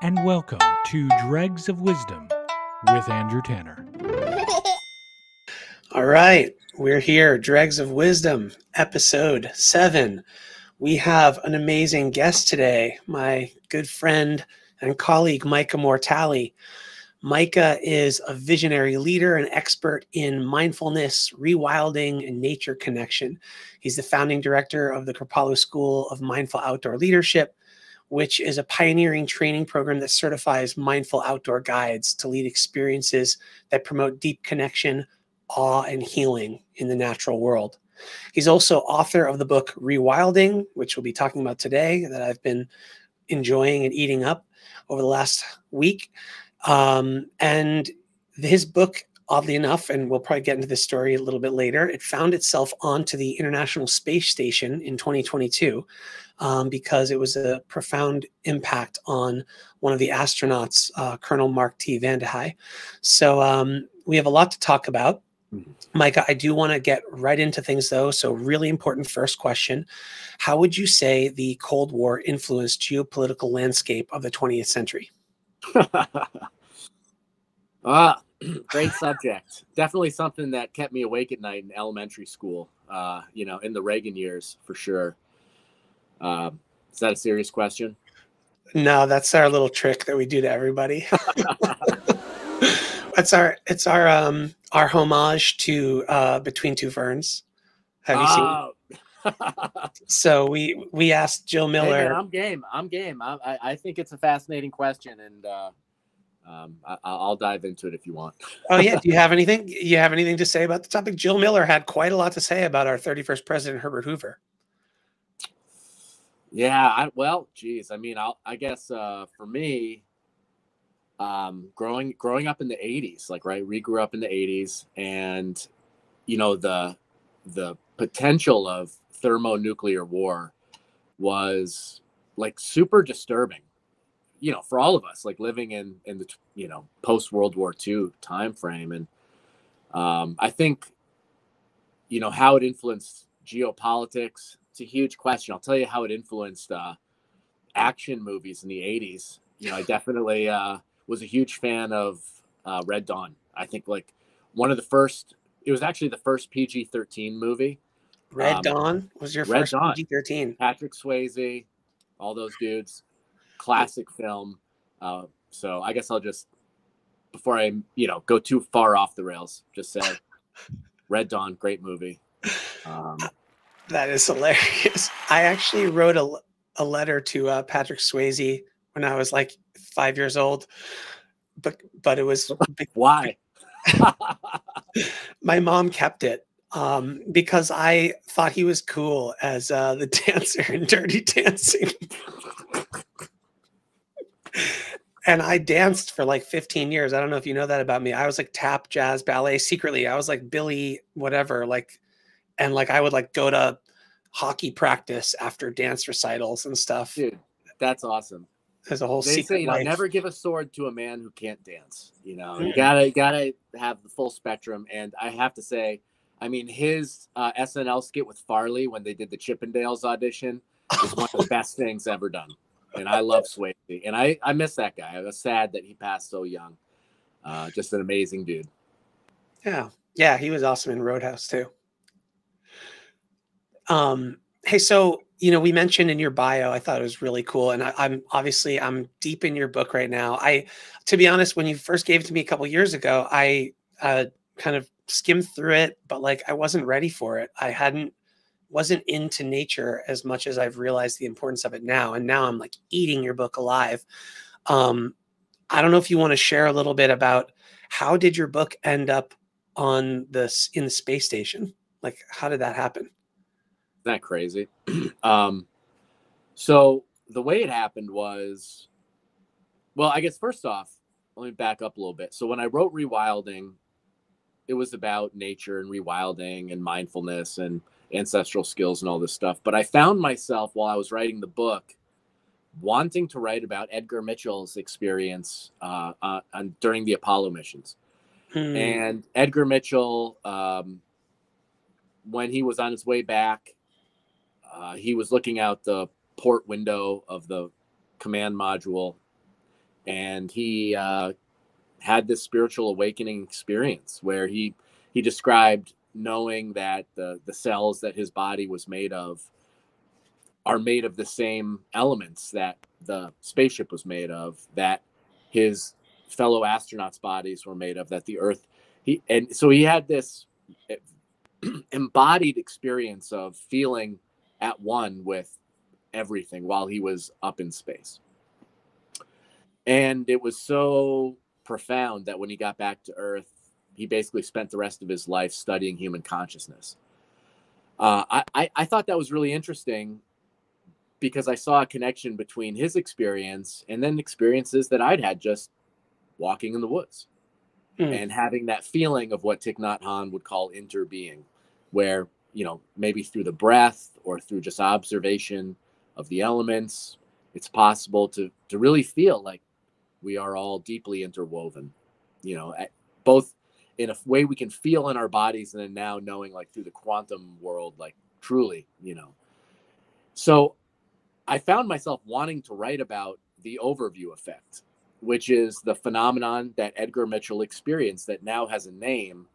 and welcome to Dregs of Wisdom with Andrew Tanner. All right, we're here, Dregs of Wisdom, episode 7. We have an amazing guest today, my good friend and colleague, Micah Mortali. Micah is a visionary leader and expert in mindfulness, rewilding, and nature connection. He's the founding director of the Kripalu School of Mindful Outdoor Leadership, which is a pioneering training program that certifies mindful outdoor guides to lead experiences that promote deep connection, awe, and healing in the natural world. He's also author of the book Rewiliding, which we'll be talking about today, that I've been enjoying and eating up over the last week. And his book, oddly enough, and we'll probably get into this story a little bit later, it found itself onto the International Space Station in 2022 because it was a profound impact on one of the astronauts, Colonel Mark T. Vanity. So we have a lot to talk about. Micah, I do want to get right into things, though. So really important first question. How would you say the Cold War influenced geopolitical landscape of the 20th century? Great subject. Definitely something that kept me awake at night in elementary school, in the Reagan years, for sure. Is that a serious question? No, that's our little trick that we do to everybody. It's our homage to Between Two Ferns. Have you seen it? So we asked Jill Miller. Hey man, I'm game. I think it's a fascinating question, and I'll dive into it if you want. Oh yeah, do you have anything? You have anything to say about the topic? Jill Miller had quite a lot to say about our 31st president, Herbert Hoover. Yeah, I guess for me, growing up in the 80s, we grew up in the 80s, and the potential of thermonuclear war was like super disturbing, for all of us, like living in the post World War II time frame. And I think how it influenced geopolitics, it's a huge question. I'll tell you how it influenced action movies in the 80s. I definitely was a huge fan of Red Dawn. I think it was actually the first PG-13 movie. Red Dawn was your first PG-13. Patrick Swayze, all those dudes, classic film. So I guess I'll just, before I go too far off the rails, just say Red Dawn, great movie. That is hilarious. I actually wrote a letter to Patrick Swayze when I was like 5 years old, but it was why? My mom kept it because I thought he was cool as the dancer in Dirty Dancing. And I danced for like 15 years. I don't know if you know that about me. I was like tap, jazz, ballet secretly. I was like Billy, whatever, and I would go to hockey practice after dance recitals and stuff. Dude, that's awesome. There's a whole they secret say, life. Never give a sword to a man who can't dance. You gotta have the full spectrum. And I have to say, his SNL skit with Farley when they did the Chippendales audition is one of the best things ever done. And I love Swayze, and I miss that guy. I was sad that he passed so young. Just an amazing dude. Yeah, he was awesome in Roadhouse too. Hey, so we mentioned in your bio, I thought it was really cool, and I'm deep in your book right now. To be honest, when you first gave it to me a couple years ago, I kind of skimmed through it, but I wasn't ready for it. I wasn't into nature as much as I've realized the importance of it now, and now I'm eating your book alive. I don't know if you want to share a little bit about how did your book end up in the space station? How did that happen? Isn't that crazy? So the way it happened was, well, I guess first off, let me back up a little bit. So when I wrote Rewilding, it was about nature and rewilding and mindfulness and ancestral skills and all this stuff. But I found myself while I was writing the book wanting to write about Edgar Mitchell's experience during the Apollo missions. And Edgar Mitchell, when he was on his way back, he was looking out the port window of the command module, and he had this spiritual awakening experience where he described knowing that the cells that his body was made of are made of the same elements that the spaceship was made of, that his fellow astronauts' bodies were made of, that the Earth, so he had this embodied experience of feeling at one with everything while he was up in space. And it was so profound that when he got back to Earth, he basically spent the rest of his life studying human consciousness. I thought that was really interesting because I saw a connection between his experience and then experiences that I'd had just walking in the woods and having that feeling of what Thich Nhat Hanh would call interbeing, where, you know, maybe through the breath or through just observation of the elements, it's possible to really feel like we are all deeply interwoven, you know, both in a way we can feel in our bodies and then now knowing like through the quantum world, like truly, you know. So I found myself wanting to write about the overview effect, which is the phenomenon that Edgar Mitchell experienced that now has a name.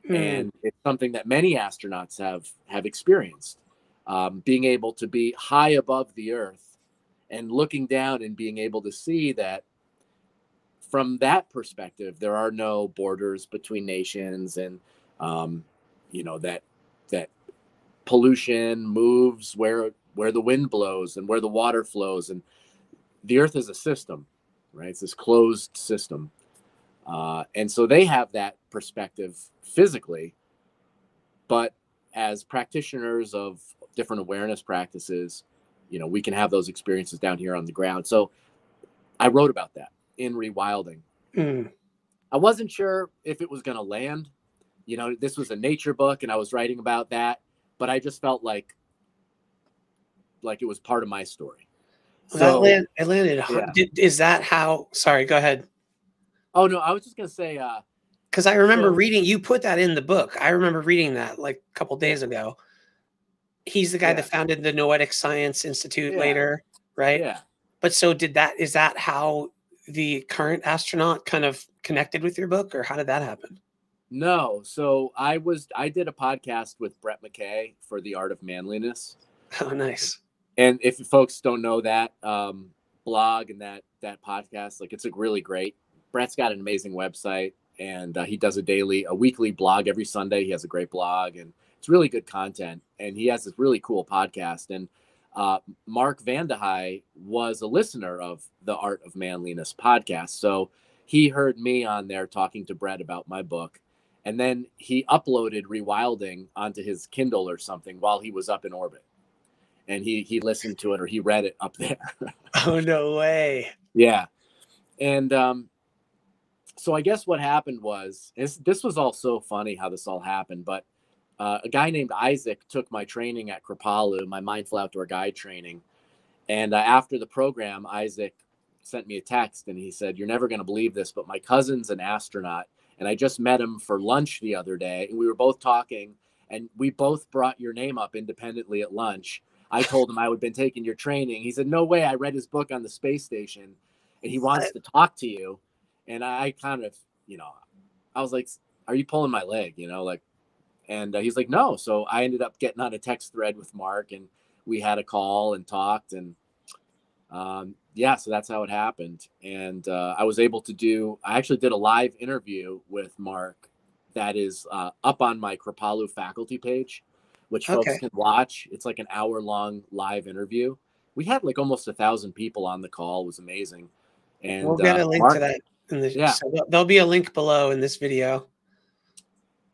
And it's something that many astronauts have experienced, being able to be high above the Earth and looking down and being able to see that from that perspective, there are no borders between nations, and you know, that pollution moves where the wind blows and where the water flows, and the Earth is a system, right? It's this closed system, and so they have that perspective physically, but as practitioners of different awareness practices, you know, we can have those experiences down here on the ground. So I wrote about that in Rewilding. I wasn't sure if it was going to land. You know, this was a nature book and I was writing about that, but I just felt like it was part of my story. So it landed. Yeah. Is that how? Sorry, go ahead. Oh no, I was just going to say, because I remember reading, you put that in the book. I remember reading that like a couple days ago. He's the guy that founded the Noetic Science Institute later, right? Yeah. But so is that how the current astronaut kind of connected with your book, or how did that happen? No. So I did a podcast with Brett McKay for The Art of Manliness. Oh, nice. And if folks don't know that blog and that podcast, like, it's really great. Brett's got an amazing website, and he does a weekly blog every Sunday. He has a great blog, and it's really good content. And he has this really cool podcast. And Mark Vandehei was a listener of the Art of Manliness podcast. So he heard me on there talking to Brett about my book. And then he uploaded Rewilding onto his Kindle or something while he was up in orbit. And he listened to it, or he read it up there. Oh, no way. Yeah. And so I guess what happened was, this was all so funny how this all happened, but a guy named Isaac took my training at Kripalu, my Mindful Outdoor Guide training. And after the program, Isaac sent me a text and he said, "You're never going to believe this, but my cousin's an astronaut. And I just met him for lunch the other day. And we were both talking, and we both brought your name up independently at lunch. I told him I had been taking your training. He said, no way. I read his book on the space station and he wants to talk to you." And I kind of, you know, I was like, "Are you pulling my leg?" You know, like, and he's like, "No." So I ended up getting on a text thread with Mark, and we had a call and talked, and so that's how it happened. And I was able to I actually did a live interview with Mark that is up on my Kripalu faculty page, which folks can watch. It's like an hour-long live interview. We had like almost 1,000 people on the call. It was amazing. And we'll get a link to that. So there'll be a link below in this video.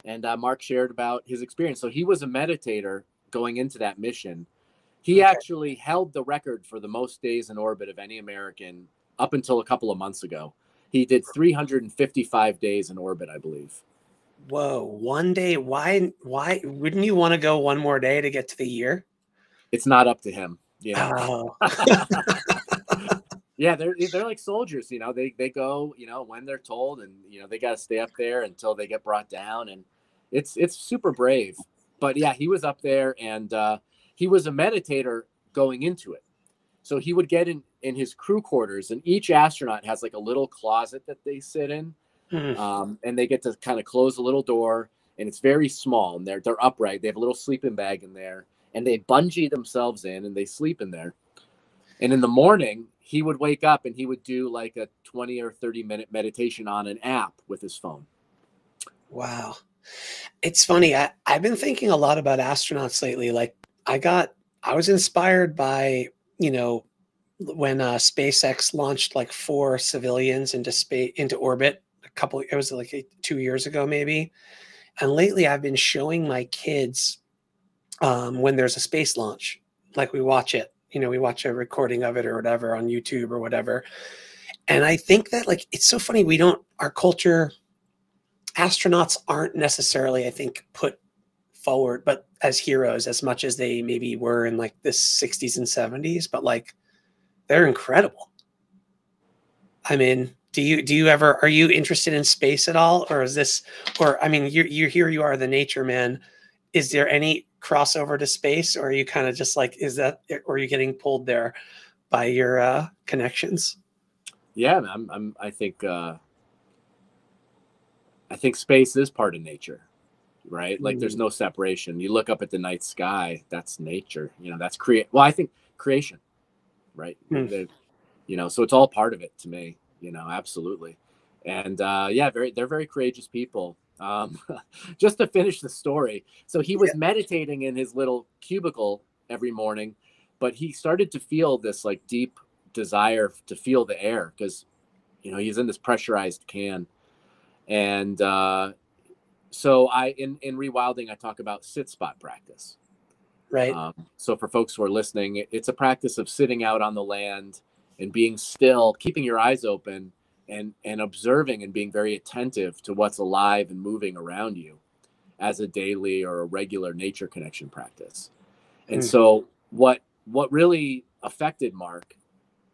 And Mark shared about his experience. So he was a meditator going into that mission. He actually held the record for the most days in orbit of any American up until a couple of months ago. He did 355 days in orbit, I believe. Whoa, one day. Why wouldn't you want to go one more day to get to the year? It's not up to him. Yeah. Oh. Yeah, they're like soldiers, you know. They go, you know, when they're told, and you know, they got to stay up there until they get brought down, and it's super brave. But yeah, he was up there, and he was a meditator going into it. So he would get in in his crew quarters, and each astronaut has like a little closet that they sit in. And they get to kind of close a little door, and it's very small, and they're upright. They have a little sleeping bag in there, and they bungee themselves in, and they sleep in there. And in the morning, he would wake up and he would do like a 20 or 30-minute meditation on an app with his phone. Wow. It's funny. I've been thinking a lot about astronauts lately. Like I was inspired by, when SpaceX launched like 4 civilians into orbit it was like 2 years ago, maybe. And lately I've been showing my kids when there's a space launch, like we watch it, we watch a recording of it or whatever on YouTube or whatever. And I think that like, it's so funny. Our culture, astronauts aren't necessarily, I think, put forward, but as heroes as much as they maybe were in like the 60s and 70s, but like they're incredible. I mean, are you interested in space at all? Or you're here, you are the nature man. Is there any crossover to space, or are you kind of just like, or are you getting pulled there by your connections? Yeah, I think space is part of nature, right? Like there's no separation. You look up at the night sky, that's nature, that's I think creation, right? So it's all part of it to me, absolutely. And they're very courageous people. Just to finish the story. So he was meditating in his little cubicle every morning, but he started to feel this like deep desire to feel the air because, he's in this pressurized can. And so in Rewilding, I talk about sit spot practice. Right. So for folks who are listening, it's a practice of sitting out on the land and being still, keeping your eyes open and observing and being very attentive to what's alive and moving around you as a daily or a regular nature connection practice. And so what really affected Mark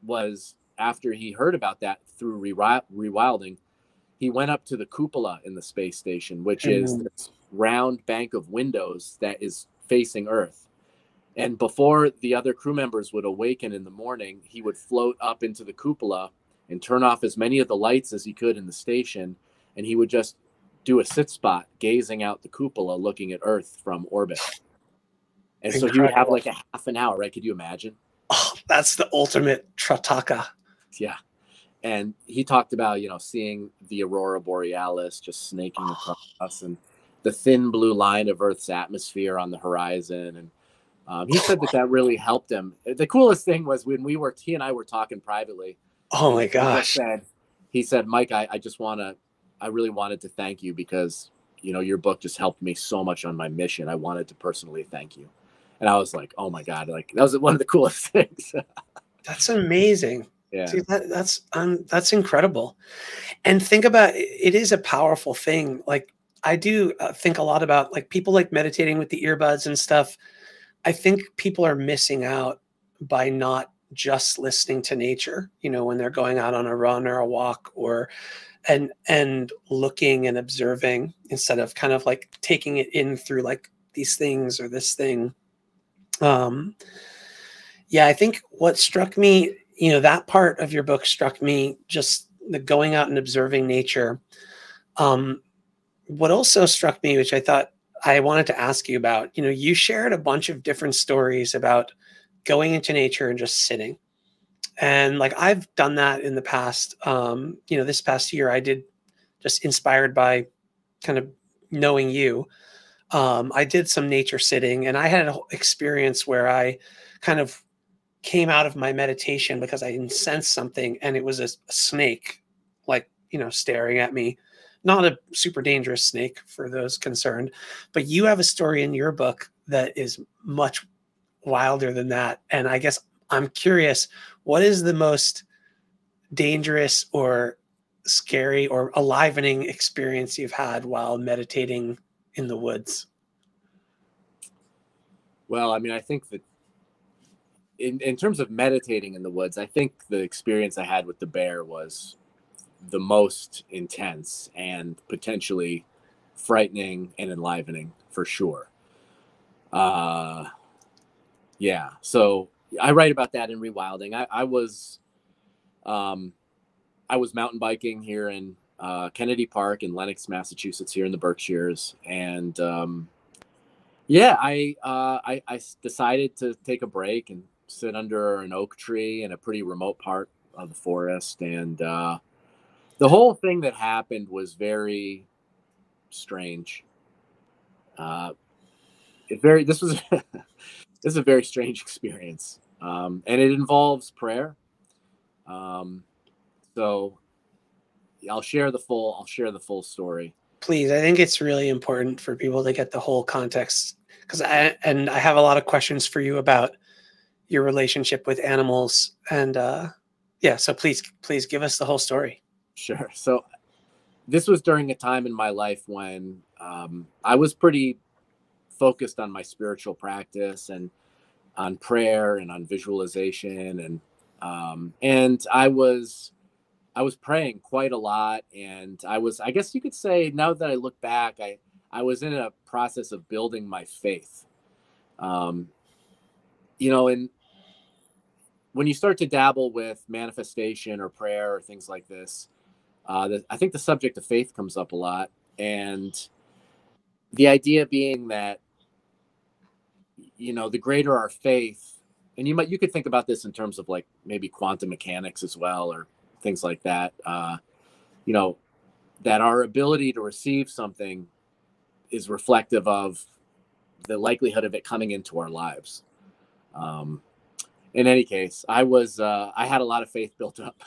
was after he heard about that through Rewilding, he went up to the cupola in the space station, which is this round bank of windows that is facing Earth. And before the other crew members would awaken in the morning, he would float up into the cupola and turn off as many of the lights as he could in the station. And he would just do a sit spot, gazing out the cupola, looking at Earth from orbit. And so he would have like a half an hour, right? Could you imagine? Oh, that's the ultimate trataka. Yeah. And he talked about, seeing the aurora borealis just snaking across us and the thin blue line of Earth's atmosphere on the horizon. And he said that really helped him. The coolest thing was when he and I were talking privately. Oh my gosh. He said, Mike, I really wanted to thank you because, your book just helped me so much on my mission. I wanted to personally thank you. And I was like, oh my God, like that was one of the coolest things. That's amazing. Yeah. See, that's incredible. And think about it is a powerful thing. Like I do think a lot about like people like meditating with the earbuds and stuff. I think people are missing out by not just listening to nature, when they're going out on a run or a walk and looking and observing instead of kind of like taking it in through like these things or this thing. I think what struck me, that part of your book struck me, just the going out and observing nature. What also struck me, which I thought I wanted to ask you about, you shared a bunch of different stories about going into nature and just sitting. And like, I've done that in the past. This past year I did, just inspired by kind of knowing you. I did some nature sitting, and I had an experience where I kind of came out of my meditation because I sensed something, and it was a snake, like, staring at me. Not a super dangerous snake for those concerned, but you have a story in your book that is much wilder than that. And I guess I'm curious, what is the most dangerous or scary or enlivening experience you've had while meditating in the woods? Well, I mean, I think that in terms of meditating in the woods, I think the experience I had with the bear was the most intense and potentially frightening and enlivening for sure. So, I write about that in Rewilding. I was mountain biking here in Kennedy Park in Lenox, Massachusetts, here in the Berkshires, and I decided to take a break and sit under an oak tree in a pretty remote part of the forest, and the whole thing that happened was very strange. This was this is a very strange experience, and it involves prayer. So I'll share the full story. Please, I think it's really important for people to get the whole context, because I have a lot of questions for you about your relationship with animals, and so please give us the whole story. Sure. So this was during a time in my life when I was pretty focused on my spiritual practice and on prayer and on visualization, and I was praying quite a lot, and I guess you could say, now that I look back, I was in a process of building my faith. And when you start to dabble with manifestation or prayer or things like this, I think the subject of faith comes up a lot, and the idea being that, the greater our faith, and you could think about this in terms of like maybe quantum mechanics as well, or things like that, that our ability to receive something is reflective of the likelihood of it coming into our lives. In any case, I had a lot of faith built up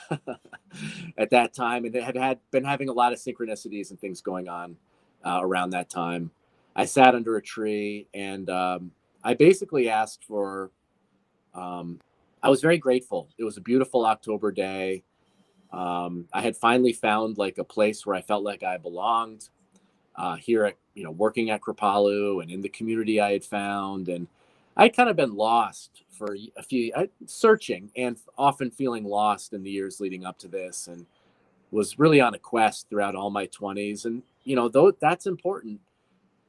at that time, and it had been having a lot of synchronicities and things going on around that time. I sat under a tree, and I basically asked for, I was very grateful. It was a beautiful October day. I had finally found like a place where I felt like I belonged, here at, working at Kripalu and in the community I had found. And I'd kind of been lost for searching and often feeling lost in the years leading up to this, and was really on a quest throughout all my 20s. And, though that's important,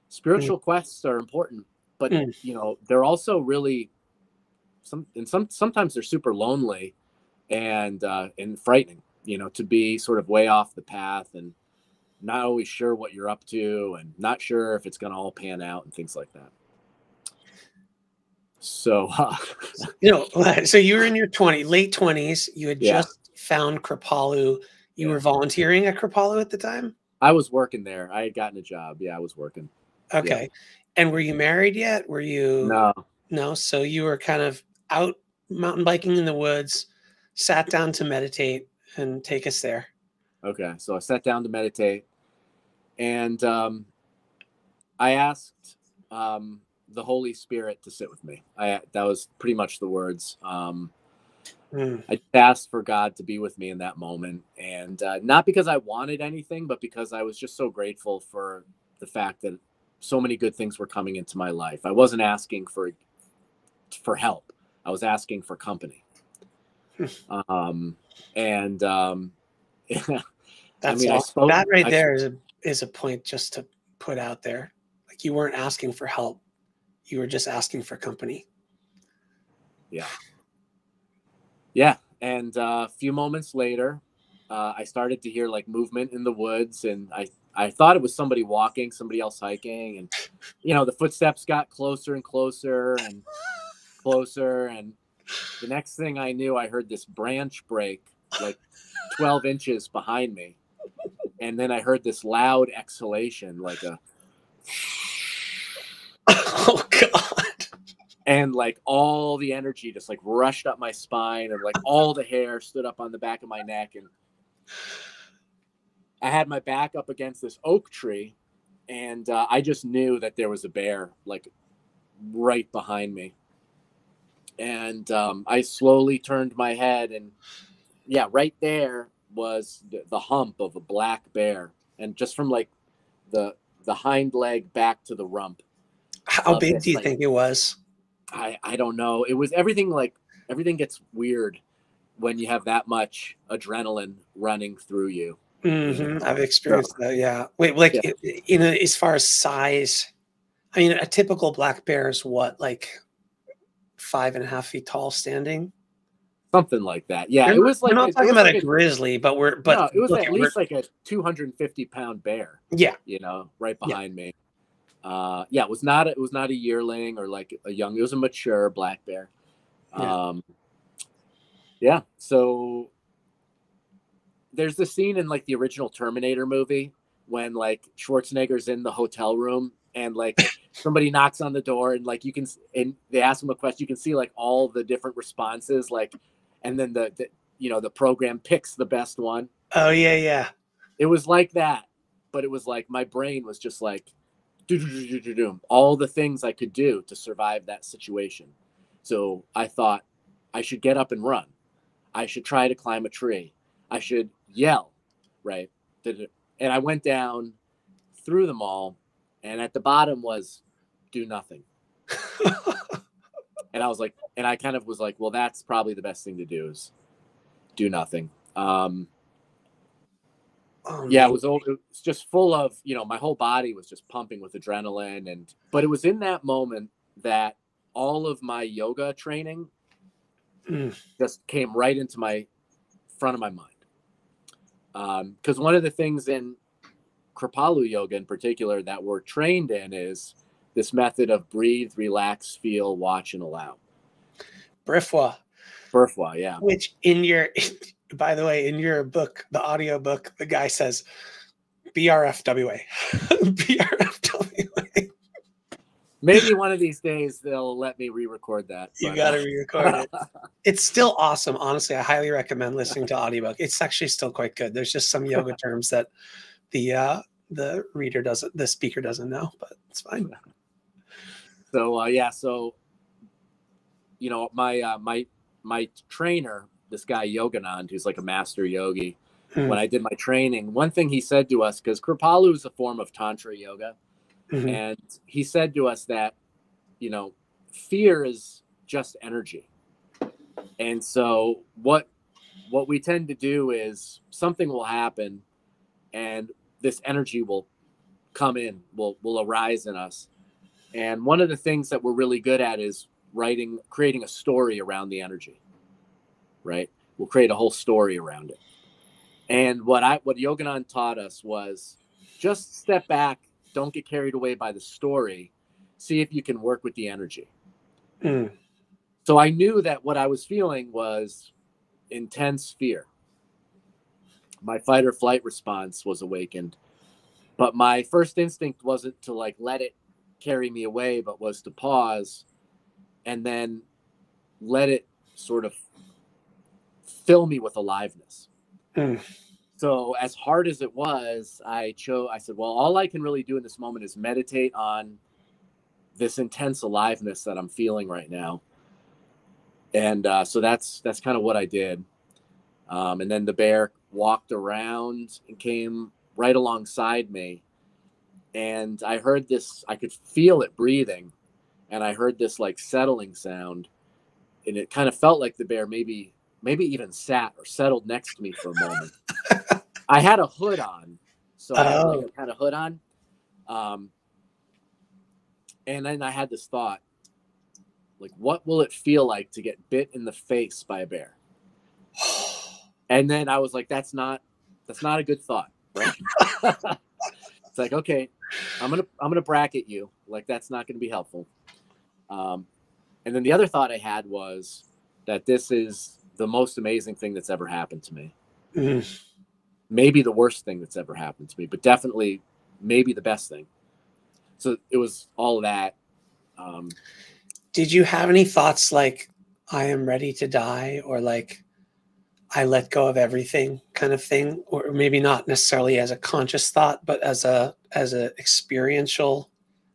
spiritual quests are important, but, they're also really sometimes they're super lonely and frightening, to be sort of way off the path and not always sure what you're up to and not sure if it's going to all pan out and things like that. So, so you were in your late 20s. You had just found Kripalu. You were volunteering at Kripalu at the time? I was working there. I had gotten a job. Yeah, I was working. Okay. Yeah. And were you married yet? Were you? No. No. So you were kind of out mountain biking in the woods, sat down to meditate, and take us there. Okay. So I sat down to meditate, and I asked the Holy Spirit to sit with me. That was pretty much the words. I asked for God to be with me in that moment, and not because I wanted anything, but because I was just so grateful for the fact that so many good things were coming into my life. I wasn't asking for help. I was asking for company. That's awesome. That right there is a point just to put out there. Like, you weren't asking for help. You were just asking for company. Yeah. Yeah. And a few moments later, I started to hear like movement in the woods, and I thought it was somebody walking, somebody else hiking. And, the footsteps got closer and closer and closer. And the next thing I knew, I heard this branch break like 12 inches behind me. And then I heard this loud exhalation, like a, oh God. And like all the energy just like rushed up my spine, and like all the hair stood up on the back of my neck. And I had my back up against this oak tree, and I just knew that there was a bear like right behind me. And I slowly turned my head, and right there was the hump of a black bear. And just from like the hind leg back to the rump. How big do you think it was? I don't know. It was everything gets weird when you have that much adrenaline running through you. Mm-hmm. I've experienced that. Yeah. Wait, like, as far as size, I mean, a typical black bear is what, like 5.5 feet tall standing. Something like that. Yeah, We're not talking about a grizzly, but no, it was at least like a 250-pound bear. Yeah, right behind me. Yeah, it was not a yearling or like a young. It was a mature black bear. Yeah. So there's the scene in like the original Terminator movie when like Schwarzenegger's in the hotel room and like somebody knocks on the door and like and they ask him a question. You can see like all the different responses, like, and then the program picks the best one. Oh yeah. It was like that, but it was like my brain was just like all the things I could do to survive that situation. So I thought I should get up and run. I should try to climb a tree. I should yell, right? And I went down through them all, and at the bottom was do nothing. And I was like, and I kind of was like, well, that's probably the best thing to do is do nothing. Yeah, it was just full of, my whole body was just pumping with adrenaline. But it was in that moment that all of my yoga training just came right into my front of my mind. Because one of the things in Kripalu yoga in particular that we're trained in is this method of breathe, relax, feel, watch, and allow. Brifwa, yeah. Which by the way, in your book, the audio book, the guy says BRFWA. BRFWA. Maybe one of these days they'll let me re-record that. You got to re-record it. It's still awesome. Honestly, I highly recommend listening to audiobook. It's actually still quite good. There's just some yoga terms that the speaker doesn't know, but it's fine. So my trainer, this guy Yoganand, who's like a master yogi, when I did my training, one thing he said to us, because Kripalu is a form of Tantra yoga, and he said to us that, fear is just energy. And so what we tend to do is something will happen and this energy will come in, will arise in us. And one of the things that we're really good at is creating a story around the energy, right? We'll create a whole story around it. And what Yoganand taught us was just step back, don't get carried away by the story, see if you can work with the energy. So I knew that what I was feeling was intense fear. My fight or flight response was awakened, but my first instinct wasn't to like let it carry me away, but was to pause and then let it sort of fill me with aliveness. So as hard as it was, I said, well, all I can really do in this moment is meditate on this intense aliveness that I'm feeling right now. And so that's kind of what I did. And then the bear walked around and came right alongside me. And I heard this, I could feel it breathing. And I heard this like settling sound. And it kind of felt like the bear maybe even sat or settled next to me for a moment. I had a hood on. So I had like a kind of hood on. And then I had this thought, like, what will it feel like to get bit in the face by a bear? And then I was like, that's not a good thought, right? It's like, okay, I'm gonna bracket you. Like, that's not gonna be helpful. And then the other thought I had was that this is the most amazing thing that's ever happened to me. Maybe the worst thing that's ever happened to me, but definitely maybe the best thing. So it was all of that. Did you have any thoughts like, I am ready to die, or like, I let go of everything kind of thing? Or maybe not necessarily as a conscious thought, but as a experiential,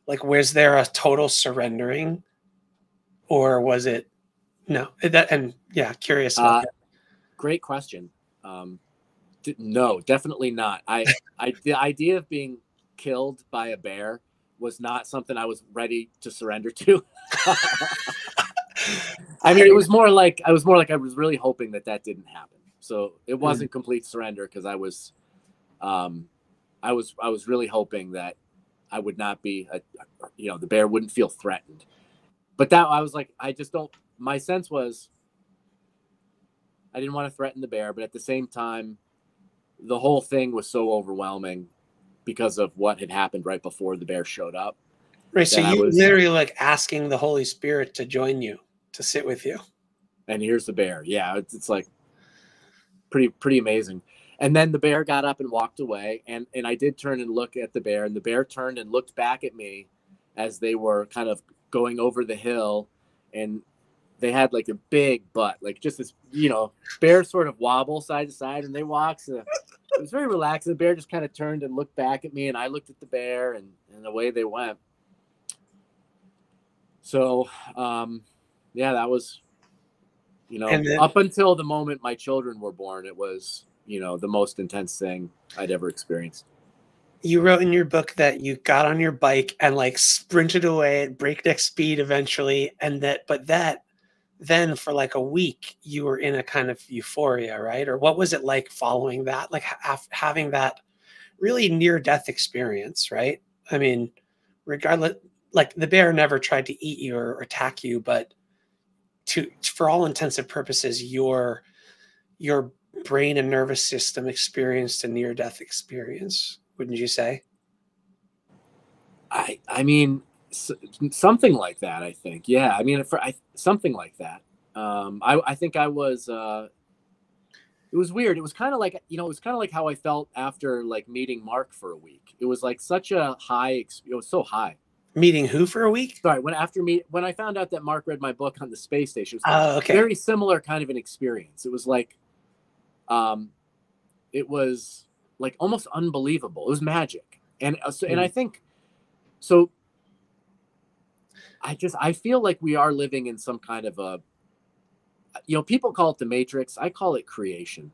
like, was there a total surrendering, or was it no? Curious about that. Great question. No, definitely not. The idea of being killed by a bear was not something I was ready to surrender to. I mean, it was more like I was really hoping that didn't happen. So it wasn't complete surrender, because I was really hoping that I would not be, the bear wouldn't feel threatened. But that I was like, I just don't. My sense was I didn't want to threaten the bear, but at the same time, the whole thing was so overwhelming because of what had happened right before the bear showed up. Right. So you literally like asking the Holy Spirit to join you, to sit with you. And here's the bear. Yeah, it's like pretty amazing. And then the bear got up and walked away, and I did turn and look at the bear, and the bear turned and looked back at me as they were kind of going over the hill, and they had like a big butt, like just this, bear sort of wobble side to side, and they walked. So it was very relaxed. The bear just kind of turned and looked back at me, and I looked at the bear, and away they went. So, yeah, that was, up until the moment my children were born, it was, the most intense thing I'd ever experienced. You wrote in your book that you got on your bike and like sprinted away at breakneck speed eventually. But then for like a week, you were in a kind of euphoria, right? Or what was it like following that? Like having that really near death experience, right? I mean, regardless, like the bear never tried to eat you or attack you, but for all intents and purposes, your brain and nervous system experienced a near death experience. Wouldn't you say? I mean, something like that, I think. Yeah. I mean, something like that. I think I was, it was weird. It was kind of like, it was kind of like how I felt after like meeting Mark for a week. It was like such a high, it was so high. Meeting who for a week? Sorry. When I found out that Mark read my book on the space station, it was okay. Very similar kind of an experience. It was like, it was like almost unbelievable. It was magic. And I think, so I feel like we are living in some kind of a, people call it the Matrix. I call it creation.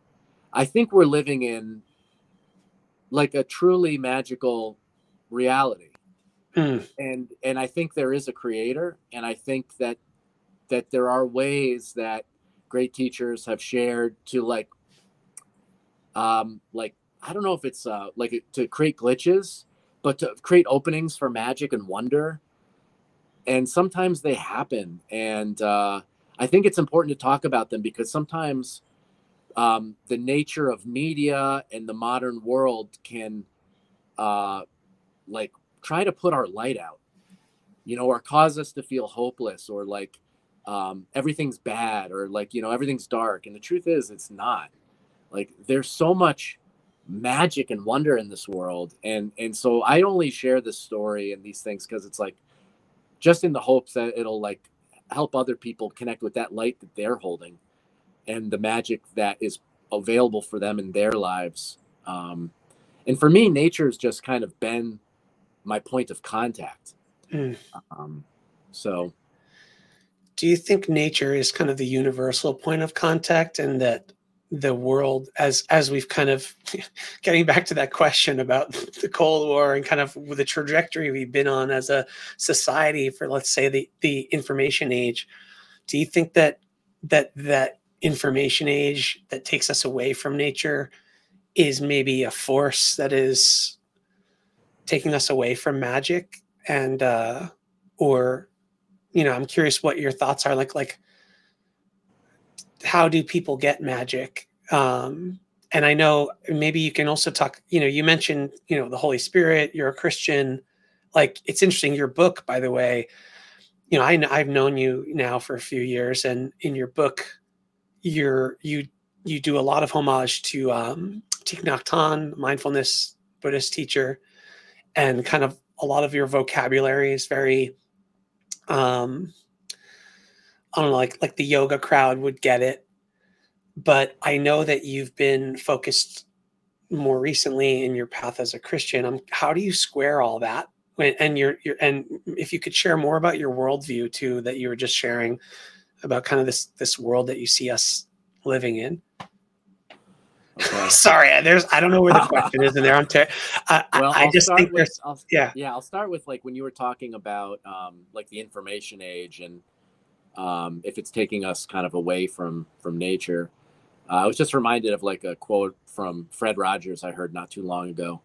I think we're living in like a truly magical reality. And I think there is a creator. And I think that there are ways that great teachers have shared to like, I don't know if it's to create glitches, but to create openings for magic and wonder. And sometimes they happen. And I think it's important to talk about them because sometimes the nature of media and the modern world can try to put our light out, or cause us to feel hopeless or like everything's bad or like, everything's dark. And the truth is it's not. Like there's so much magic and wonder in this world. And so I only share this story and these things because it's like just in the hopes that it'll like help other people connect with that light that they're holding and the magic that is available for them in their lives. And for me, nature's just kind of been my point of contact. So do you think nature is kind of the universal point of contact and that the world, as we've kind of getting back to that question about the Cold War and kind of the trajectory we've been on as a society for, let's say, the information age, do you think that information age that takes us away from nature is maybe a force that is taking us away from magic? And or I'm curious what your thoughts are, like how do people get magic? And I know maybe you can also talk, you mentioned, the Holy Spirit, you're a Christian. Like, it's interesting, your book, by the way, I've known you now for a few years, and in your book, you do a lot of homage to Thich Nhat Hanh, mindfulness Buddhist teacher, and kind of a lot of your vocabulary is very, I don't know, like the yoga crowd would get it. But I know that you've been focused more recently in your path as a Christian. How do you square all that? And if you could share more about your worldview too, that you were just sharing about kind of this world that you see us living in. Okay. Sorry, I don't know where the question is in there. I'll start with like when you were talking about like the information age and if it's taking us kind of away from nature. I was just reminded of like a quote from Fred Rogers I heard not too long ago,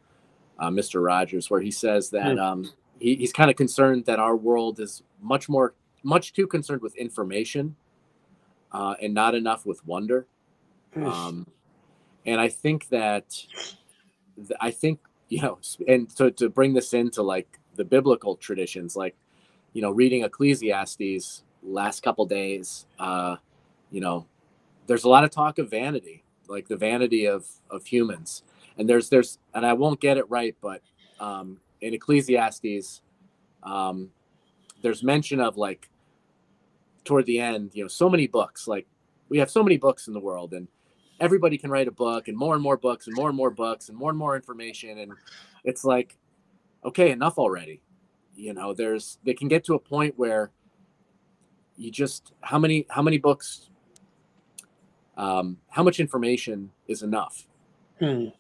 Mr. Rogers, where he says that he's kind of concerned that our world is much more much too concerned with information and not enough with wonder. And I think that, and to bring this into like the biblical traditions, like, reading Ecclesiastes last couple days, there's a lot of talk of vanity, like the vanity of humans. And there's, and I won't get it right, but in Ecclesiastes, there's mention of like toward the end, so many books, like we have so many books in the world, and everybody can write a book, and more books, and more books, and more information. And it's like, okay, enough already. They can get to a point where you just, how many books, how much information is enough? And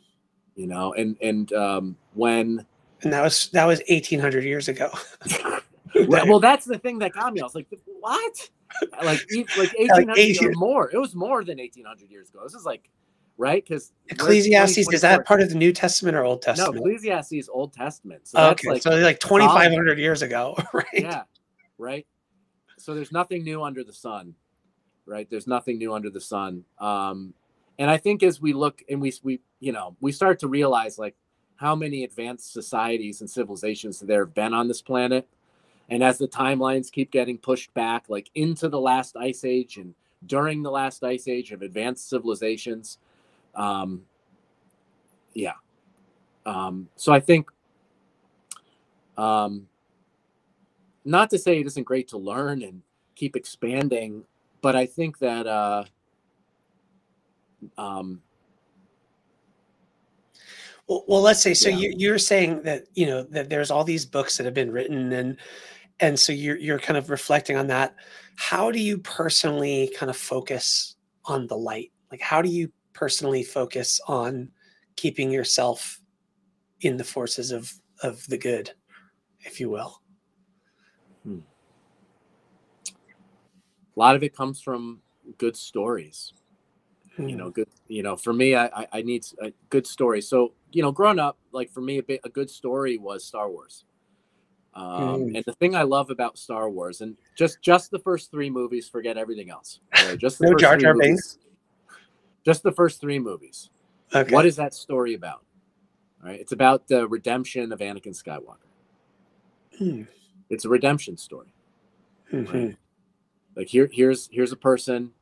that was 1800 years ago. Well, that's the thing that got me. I was like, what? Like 1800 or more. It was more than 1800 years ago. This is like, right? Because Ecclesiastes, is that part of the New Testament or Old Testament? No, Ecclesiastes is Old Testament. So okay, that's like 2,500 years ago, right? Yeah, right. So there's nothing new under the sun, right? There's nothing new under the sun. And I think as we look and we start to realize like how many advanced societies and civilizations there have been on this planet. And as the timelines keep getting pushed back, like into the last ice age and during the last ice age of advanced civilizations. So I think, not to say it isn't great to learn and keep expanding, but I think that, well, let's say, so you're saying that, that there's all these books that have been written, and so you're kind of reflecting on that. How do you personally kind of focus on the light? Like, how do you personally focus on keeping yourself in the forces of the good, if you will? A lot of it comes from good stories. For me, I need a good story. So, growing up, like for me, a good story was Star Wars. And the thing I love about Star Wars, and just the first three movies, forget everything else. Right? Just the no first Jar three Jar movies. Binks. Just the first three movies. Okay. What is that story about? All right, it's about the redemption of Anakin Skywalker. It's a redemption story. Right? Like here's a person,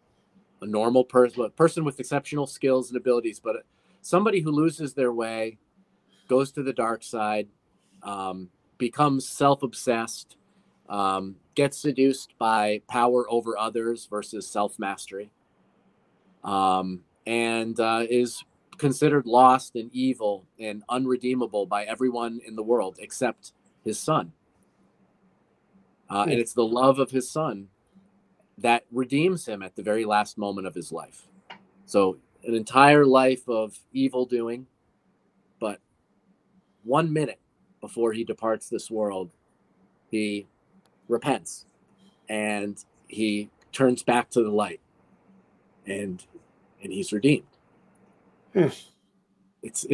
a normal person, a person with exceptional skills and abilities, but somebody who loses their way, goes to the dark side, becomes self-obsessed, gets seduced by power over others versus self-mastery, and is considered lost and evil and unredeemable by everyone in the world except his son. And it's the love of his son that redeems him at the very last moment of his life. So an entire life of evil doing, but 1 minute before he departs this world, he repents and he turns back to the light, and he's redeemed. It's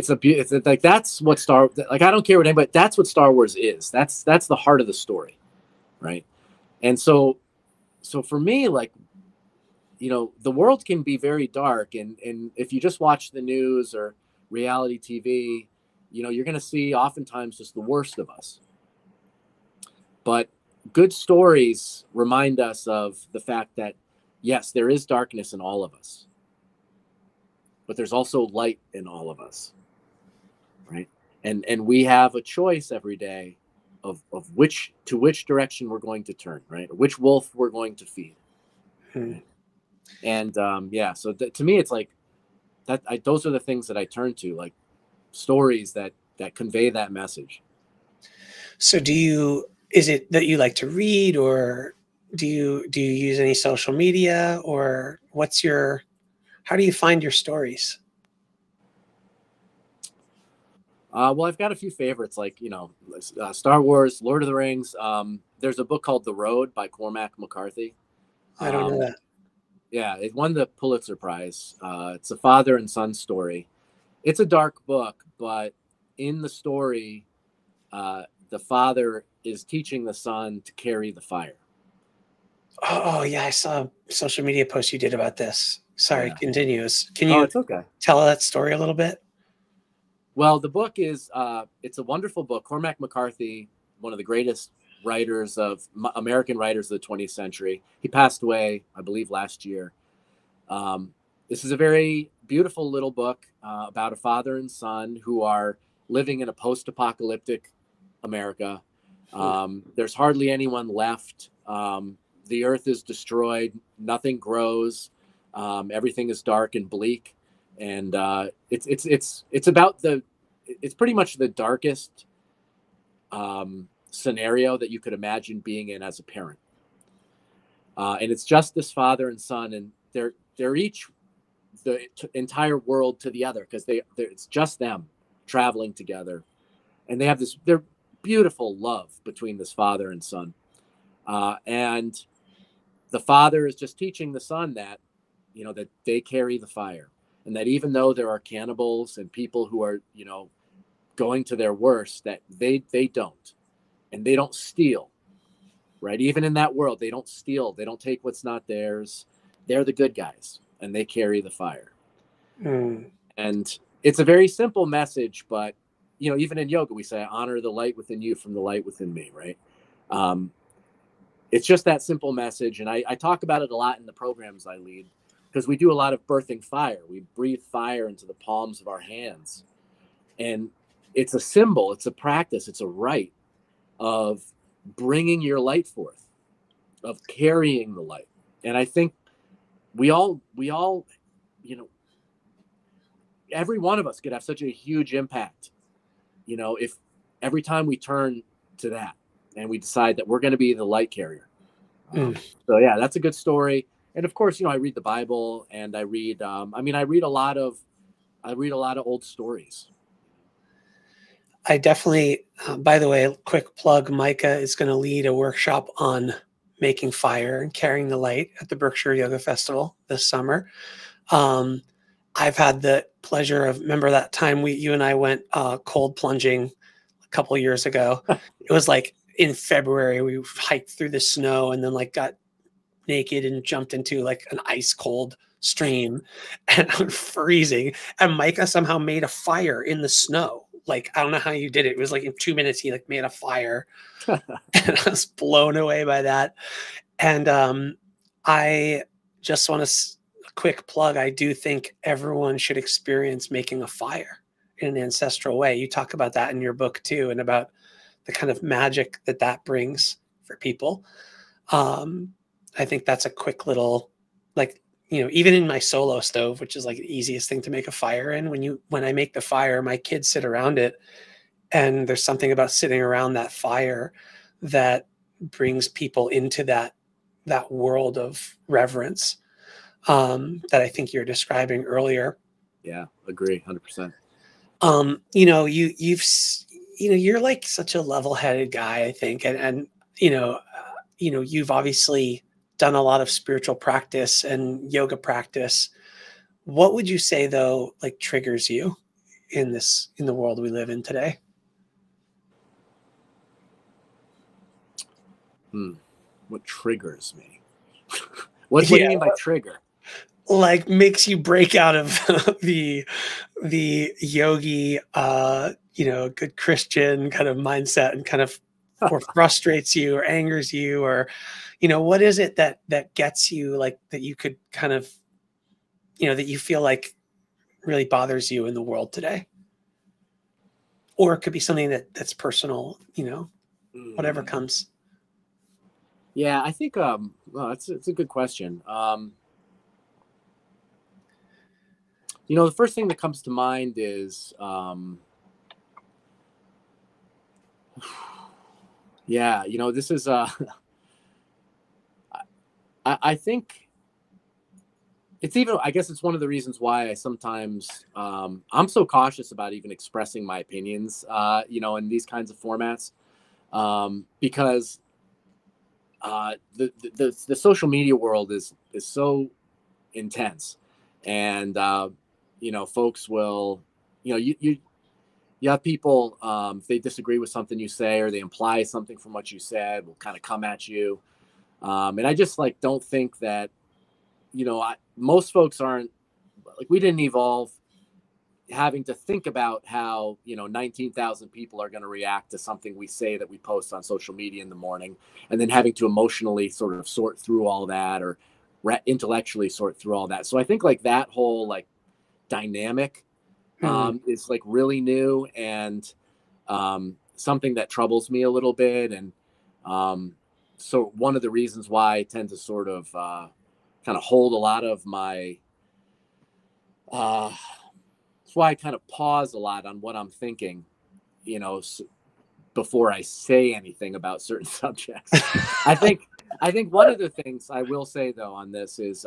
like, that's what I don't care what anybody, that's what Star Wars is. That's the heart of the story, right? And so for me, like, the world can be very dark, and if you just watch the news or reality TV, you're going to see oftentimes just the worst of us. But good stories remind us of the fact that, yes, there is darkness in all of us, but there's also light in all of us, right? And we have a choice every day of which direction we're going to turn, right? Which wolf we're going to feed. Right? And so to me, it's like that. Those are the things that I turn to, like stories that convey that message. So is it that you like to read, or do you use any social media, or how do you find your stories? Well, I've got a few favorites, like, Star Wars, Lord of the Rings. There's a book called The Road by Cormac McCarthy. I don't know that. Yeah, it won the Pulitzer Prize. It's a father and son story. It's a dark book, but in the story, the father is teaching the son to carry the fire. Oh, yeah, I saw a social media post you did about this. Sorry, Yeah. continues. Can Oh, you it's okay. tell that story a little bit? Well, the book is it's a wonderful book. Cormac McCarthy, one of the greatest writers of American writers of the 20th century. He passed away, I believe, last year. Um, this is a very beautiful little book about a father and son who are living in a post-apocalyptic America. There's hardly anyone left. The earth is destroyed. Nothing grows. Everything is dark and bleak. And it's about it's pretty much the darkest scenario that you could imagine being in as a parent. And it's just this father and son, and they're each the entire world to the other, because it's just them traveling together, and they have their beautiful love between this father and son. And the father is just teaching the son that, that they carry the fire, and that even though there are cannibals and people who are, going to their worst, that they don't, and they don't steal, right? Even in that world, they don't steal. They don't take what's not theirs. They're the good guys, and they carry the fire. And it's a very simple message, but, even in yoga, we say, honor the light within you from the light within me, right? It's just that simple message. And I talk about it a lot in the programs I lead, because we do a lot of birthing fire. We breathe fire into the palms of our hands. And it's a symbol, it's a practice, it's a rite of bringing your light forth, of carrying the light. And I think we all, every one of us could have such a huge impact, if every time we turn to that and we decide that we're going to be the light carrier. So yeah, that's a good story. And of course, I read the Bible, and I read, I read a lot of old stories. I definitely, by the way, quick plug, Micah is going to lead a workshop on making fire and carrying the light at the Berkshire Yoga Festival this summer. I've had the pleasure of, remember that time you and I went cold plunging a couple of years ago? It was like in February, we hiked through the snow and then got naked and jumped into an ice cold stream, and I'm freezing. And Micah somehow made a fire in the snow. I don't know how you did it. It was in 2 minutes, he made a fire. And I was blown away by that. And I just want to quick plug. I do think everyone should experience making a fire in an ancestral way. You talk about that in your book too, and about the kind of magic that brings for people. I think that's a quick little, even in my solo stove, which is the easiest thing to make a fire in, when I make the fire, my kids sit around it, and there's something about sitting around that fire that brings people into that world of reverence that I think you're describing earlier. Yeah, agree, 100%. You're such a level-headed guy, I think, and you've obviously done a lot of spiritual practice and yoga practice. What would you say though, triggers you in the world we live in today? What triggers me? What do you mean by trigger? Makes you break out of the yogi, good Christian kind of mindset, and kind of or frustrates you or angers you, or, what is it that gets you, that you could kind of, that you feel really bothers you in the world today? Or it could be something that's personal, whatever comes. Yeah, I think, it's a good question. The first thing that comes to mind is, this is, I think it's even, I guess it's one of the reasons why I sometimes, I'm so cautious about even expressing my opinions, in these kinds of formats, because the social media world is so intense, and folks will, you have people, if they disagree with something you say, or they imply something from what you said, will kind of come at you. And I just like don't think that, most folks aren't like, we didn't evolve having to think about how 19,000 people are going to react to something we say that we post on social media in the morning, and then having to emotionally sort of sort through all that, or intellectually sort through all that. So I think like that whole like dynamic is like really new, and something that troubles me a little bit. And so one of the reasons why I tend to sort of kind of hold a lot of my that's why I kind of pause a lot on what I'm thinking, before I say anything about certain subjects. I think one of the things I will say though on this is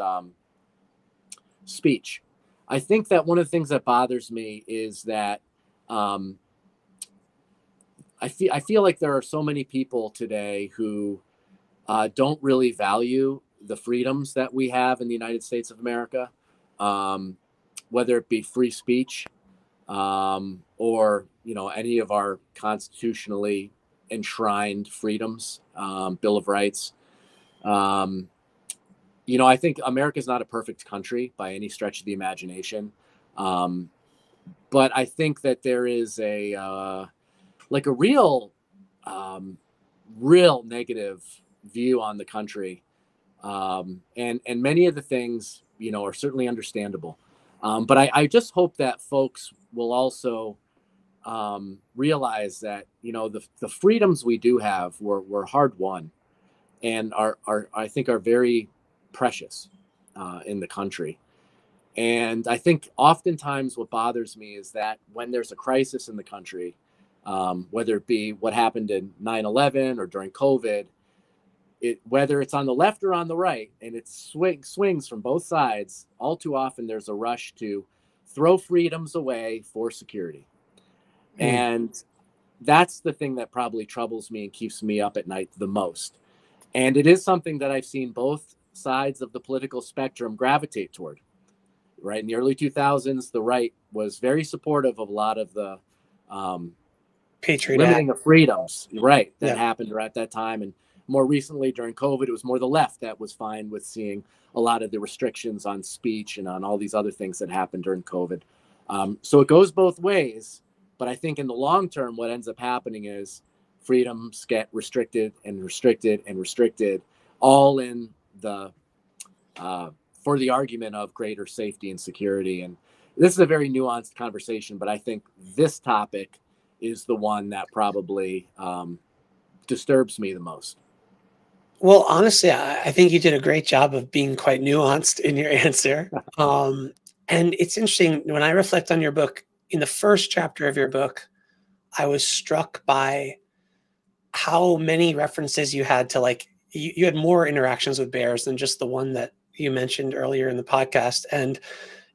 speech. I think that one of the things that bothers me is that I feel like there are so many people today who don't really value the freedoms that we have in the United States of America. Whether it be free speech or, any of our constitutionally enshrined freedoms, Bill of Rights. I think America is not a perfect country by any stretch of the imagination. But I think that there is a real negative view on the country. And many of the things, are certainly understandable. But I just hope that folks will also realize that, the freedoms we do have were hard won, and are I think are very precious in the country. And I think oftentimes what bothers me is that when there's a crisis in the country, whether it be what happened in 9/11 or during COVID, whether it's on the left or on the right, and it swings from both sides, all too often there's a rush to throw freedoms away for security. And that's the thing that probably troubles me and keeps me up at night the most. And it is something that I've seen both sides of the political spectrum gravitate toward. Right in the early 2000s, the right was very supportive of a lot of the Patriot limiting Act of freedoms, right, that happened at that time. And more recently, during COVID, it was more the left that was fine with seeing a lot of the restrictions on speech and on all these other things that happened during COVID. So it goes both ways. But I think in the long term, what ends up happening is freedoms get restricted and restricted and restricted, all in the for the argument of greater safety and security. And this is a very nuanced conversation, but I think this topic is the one that probably disturbs me the most. Well, honestly, I think you did a great job of being quite nuanced in your answer. And it's interesting, when I reflect on your book, in the first chapter of your book, I was struck by how many references you had to, like, you had more interactions with bears than just the one that you mentioned earlier in the podcast. And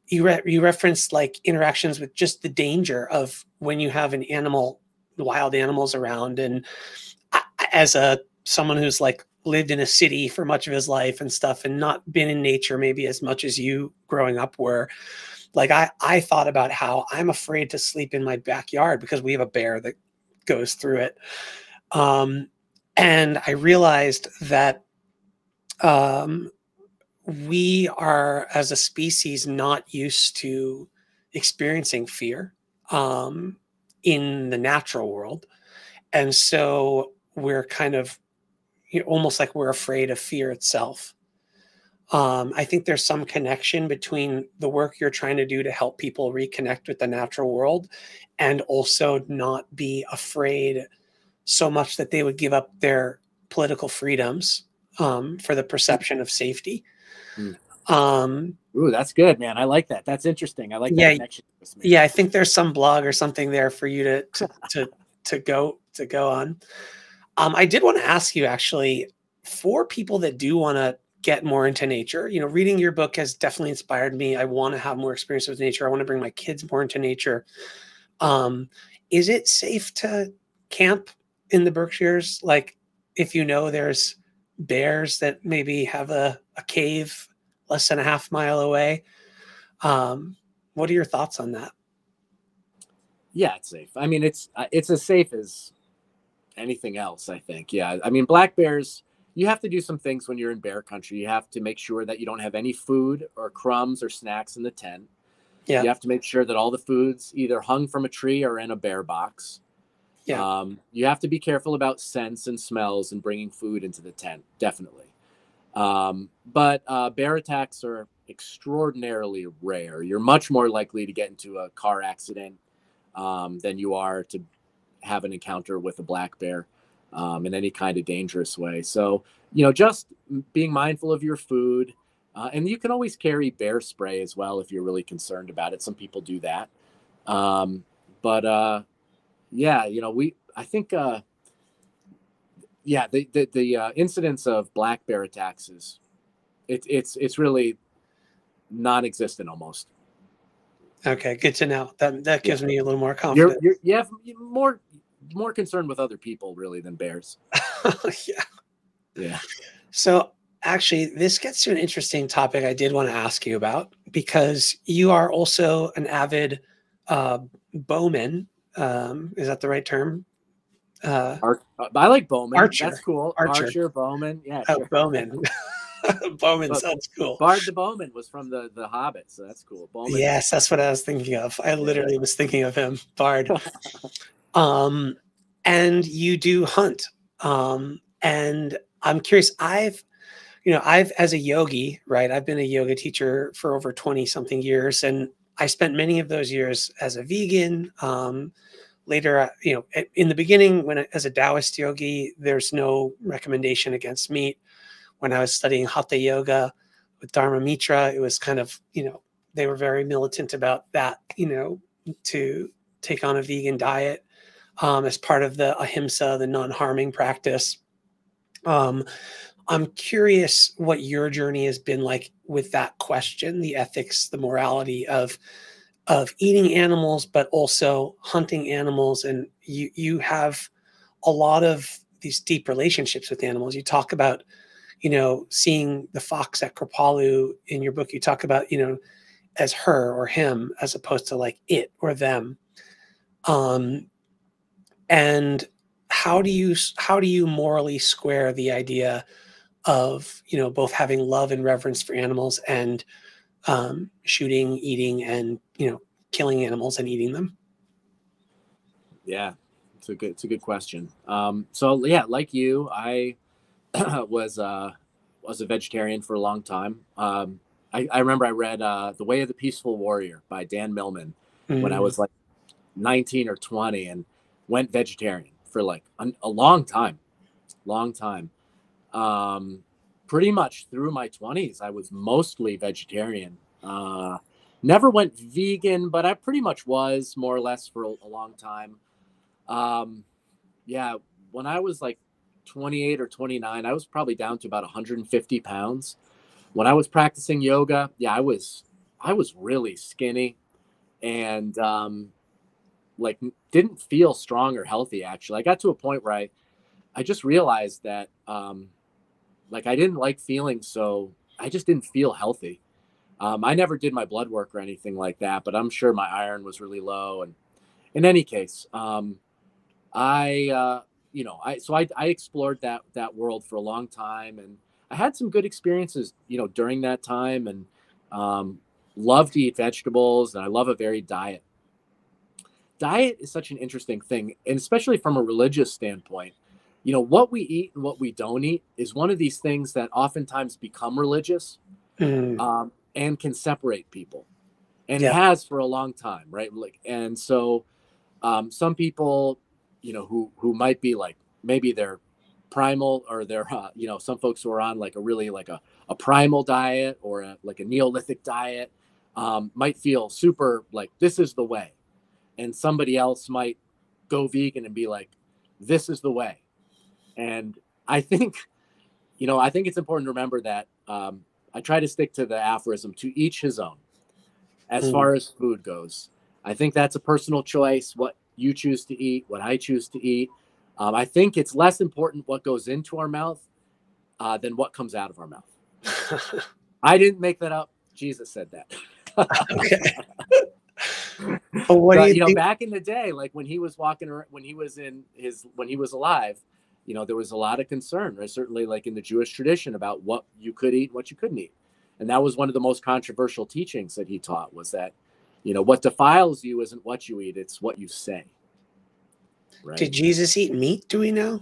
you referenced like interactions with just the danger of when you have an animal, wild animals around. And as someone who's like lived in a city for much of his life and stuff, and not been in nature maybe as much as you growing up were, like I thought about how I'm afraid to sleep in my backyard because we have a bear that goes through it. And I realized that we are, as a species, not used to experiencing fear in the natural world. And so we're kind of almost like we're afraid of fear itself. I think there's some connection between the work you're trying to do to help people reconnect with the natural world, and also not be afraid so much that they would give up their political freedoms for the perception of safety. Ooh, that's good, man. I like that. That's interesting. I like that connection. Yeah, I think there's some blog or something there for you to go on. I did want to ask you, actually, for people that do want to get more into nature, reading your book has definitely inspired me. I want to have more experience with nature. I want to bring my kids more into nature. Is it safe to camp in the Berkshires? Like, if there's bears that maybe have a cave less than a half mile away. What are your thoughts on that? Yeah, it's safe. I mean, it's as safe as anything else, I think. Yeah. I mean, black bears, you have to do some things when you're in bear country. You have to make sure that you don't have any food or crumbs or snacks in the tent. Yeah. You have to make sure that all the food's either hung from a tree or in a bear box. Yeah. You have to be careful about scents and smells and bringing food into the tent, definitely. But bear attacks are extraordinarily rare. You're much more likely to get into a car accident than you are to have an encounter with a black bear in any kind of dangerous way. So, just being mindful of your food. And you can always carry bear spray as well if you're really concerned about it. Some people do that. Yeah, I think, the incidence of black bear attacks it's really non-existent almost. Okay, good to know. That gives me a little more confidence. You have more concern with other people really than bears. Yeah. Yeah. So actually, this gets to an interesting topic I did want to ask you about, because you are also an avid bowman. Is that the right term? I like bowman. Archer. That's cool. Archer, bowman. Yeah, oh, sure. bowman. Bowman sounds cool. Bard the Bowman was from the Hobbit, so that's cool. Bowman. Yes, that's what I was thinking of. I literally was thinking of him, Bard. And you do hunt. And I'm curious, I've as a yogi, right? I've been a yoga teacher for over 20 something years, and I spent many of those years as a vegan. Later, in the beginning, as a Taoist yogi, there's no recommendation against meat. When I was studying Hatha Yoga with Dharma Mitra, it was kind of, they were very militant about that, to take on a vegan diet as part of the ahimsa, the non-harming practice. I'm curious what your journey has been like with that question, the ethics, the morality of eating animals, but also hunting animals. And you have a lot of these deep relationships with animals. You talk about, seeing the fox at Kripalu in your book. You talk about, as her or him, as opposed to like it or them. And how do you morally square the idea of, both having love and reverence for animals and shooting, eating, and, killing animals and eating them? Yeah, it's a good question. So yeah, like you, I was a vegetarian for a long time. I remember I read The Way of the Peaceful Warrior by Dan Millman when I was like 19 or 20, and went vegetarian for like a long time. Pretty much through my 20s, I was mostly vegetarian. Never went vegan, but I pretty much was, more or less, for a long time. Yeah, when I was like 28 or 29, I was probably down to about 150 pounds. When I was practicing yoga, yeah, I was really skinny and like didn't feel strong or healthy. Actually, I got to a point where I just realized that like I didn't like feeling, so I just didn't feel healthy. I never did my blood work or anything like that, but I'm sure my iron was really low. And in any case, I explored that world for a long time, and I had some good experiences, during that time, and love to eat vegetables, and I love a varied diet. Diet is such an interesting thing, and especially from a religious standpoint. What we eat and what we don't eat is one of these things that oftentimes become religious and can separate people, and has for a long time, right? And so some people, who might be like, maybe they're primal, or they're, some folks who are on like a really like a primal diet or like a Neolithic diet might feel super like this is the way. And somebody else might go vegan and be like, this is the way. And I think it's important to remember that I try to stick to the aphorism, to each his own, as far as food goes. I think that's a personal choice, what you choose to eat, what I choose to eat. I think it's less important what goes into our mouth than what comes out of our mouth. I didn't make that up. Jesus said that. Okay. But what do you think? Back in the day, like when he was walking around, when he was alive, there was a lot of concern, right? Certainly like in the Jewish tradition about what you could eat and what you couldn't eat. And that was one of the most controversial teachings that he taught, was that, what defiles you isn't what you eat, it's what you say. Right? Did Jesus eat meat? Do we know?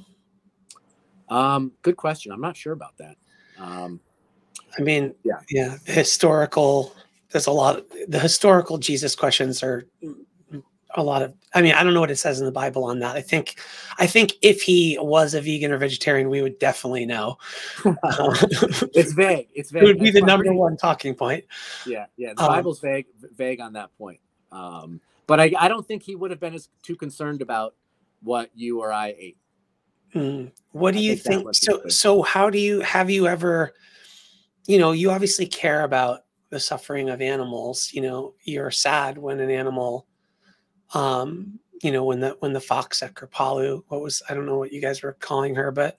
Good question. I'm not sure about that. I mean, yeah, the historical Jesus questions are a lot of, I don't know what it says in the Bible on that. I think if he was a vegan or vegetarian, we would definitely know. It's vague. It's vague. It would be the number one talking point. Yeah. The Bible's vague on that point. But I don't think he would have been too concerned about what you or I ate. What do you think? So have you ever, you obviously care about the suffering of animals. You're sad when an animal, when the fox at Kripalu, I don't know what you guys were calling her, but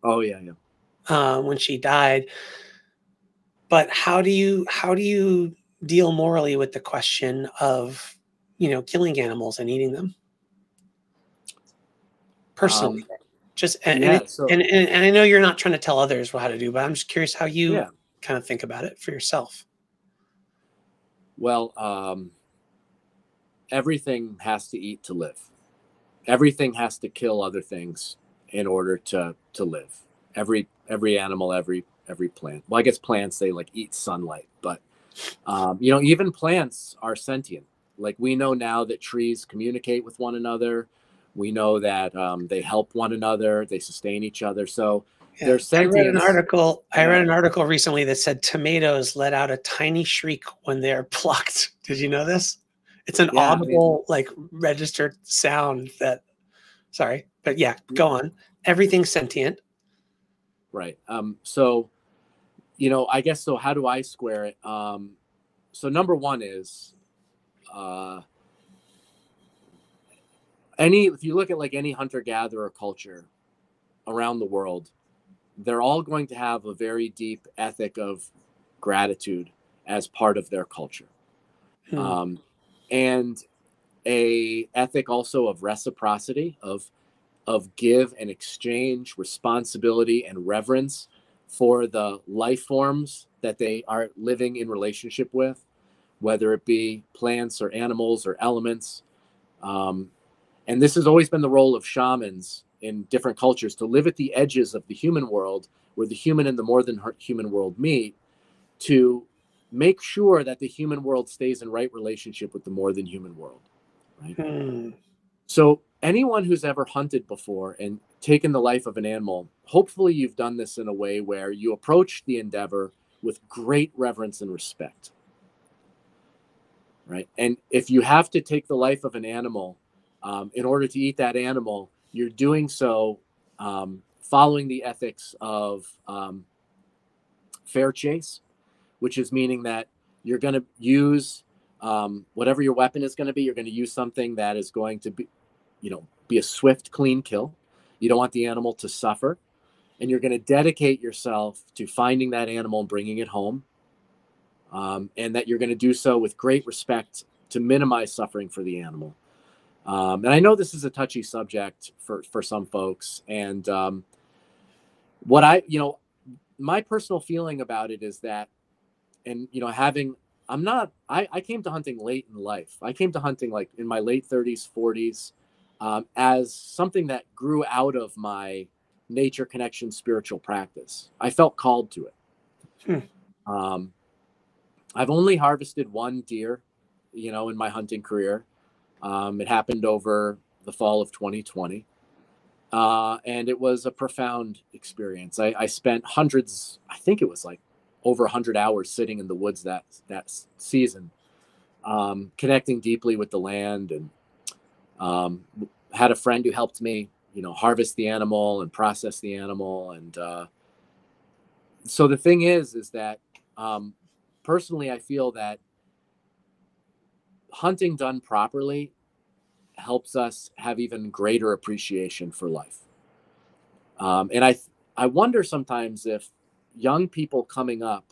when she died. But how do you deal morally with the question of, killing animals and eating them? Personally, and I know you're not trying to tell others how to do, but I'm just curious how you kind of think about it for yourself. Well, everything has to eat to live. Everything has to kill other things in order to live. Every animal, every plant. Well, I guess plants, they like eat sunlight, but even plants are sentient. Like we know now that trees communicate with one another. We know that they help one another, they sustain each other. So they're sentient. I read an article recently that said tomatoes let out a tiny shriek when they're plucked. Did you know this? It's an audible, registered sound that. Sorry, but go on. Everything's sentient. Right. So, I guess so. How do I square it? So number one is, if you look at any hunter-gatherer culture around the world, they're all going to have a very deep ethic of gratitude as part of their culture. And a ethic also of reciprocity, of give and exchange, responsibility and reverence for the life forms that they are living in relationship with, whether it be plants or animals or elements. And this has always been the role of shamans in different cultures, to live at the edges of the human world, where the human and the more than human world meet, to make sure that the human world stays in right relationship with the more than human world. Right? So anyone who's ever hunted before and taken the life of an animal, hopefully you've done this in a way where you approach the endeavor with great reverence and respect. Right? And if you have to take the life of an animal in order to eat that animal, you're doing so following the ethics of fair chase, which is meaning that you're going to use whatever your weapon is going to be. You're going to use something that is going to be a swift, clean kill. You don't want the animal to suffer, and you're going to dedicate yourself to finding that animal and bringing it home, and that you're going to do so with great respect to minimize suffering for the animal. And I know this is a touchy subject for some folks, and my personal feeling about it is that, and I came to hunting late in life. I came to hunting in my late 30s, 40s, as something that grew out of my nature connection spiritual practice. I felt called to it. I've only harvested one deer, in my hunting career. It happened over the fall of 2020. And it was a profound experience. I spent hundreds, I think it was over 100 hours sitting in the woods that season, connecting deeply with the land, and had a friend who helped me, harvest the animal and process the animal. And so the thing is that personally, I feel that hunting done properly helps us have even greater appreciation for life. And I wonder sometimes if young people coming up,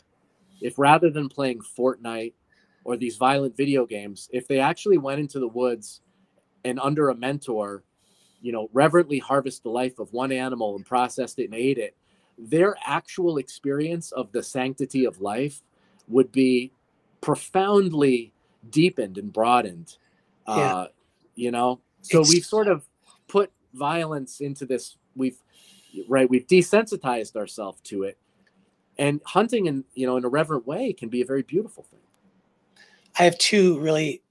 if rather than playing Fortnite or these violent video games, if they actually went into the woods and under a mentor, reverently harvest the life of one animal and processed it and ate it, their actual experience of the sanctity of life would be profoundly deepened and broadened. Yeah. So we've sort of put violence into this. We've desensitized ourselves to it, and hunting in a reverent way can be a very beautiful thing. I have two really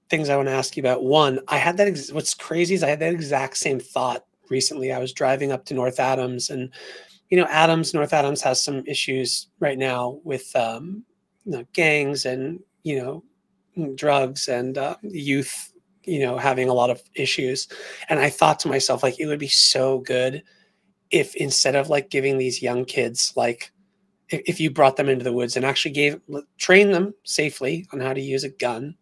things I want to ask you about. One, I had that. What's crazy is I had that exact same thought recently. I was driving up to North Adams, and North Adams has some issues right now with gangs and drugs and youth, having a lot of issues. And I thought to myself, like, it would be so good if instead of like giving these young kids, like, if you brought them into the woods and actually train them safely on how to use a gun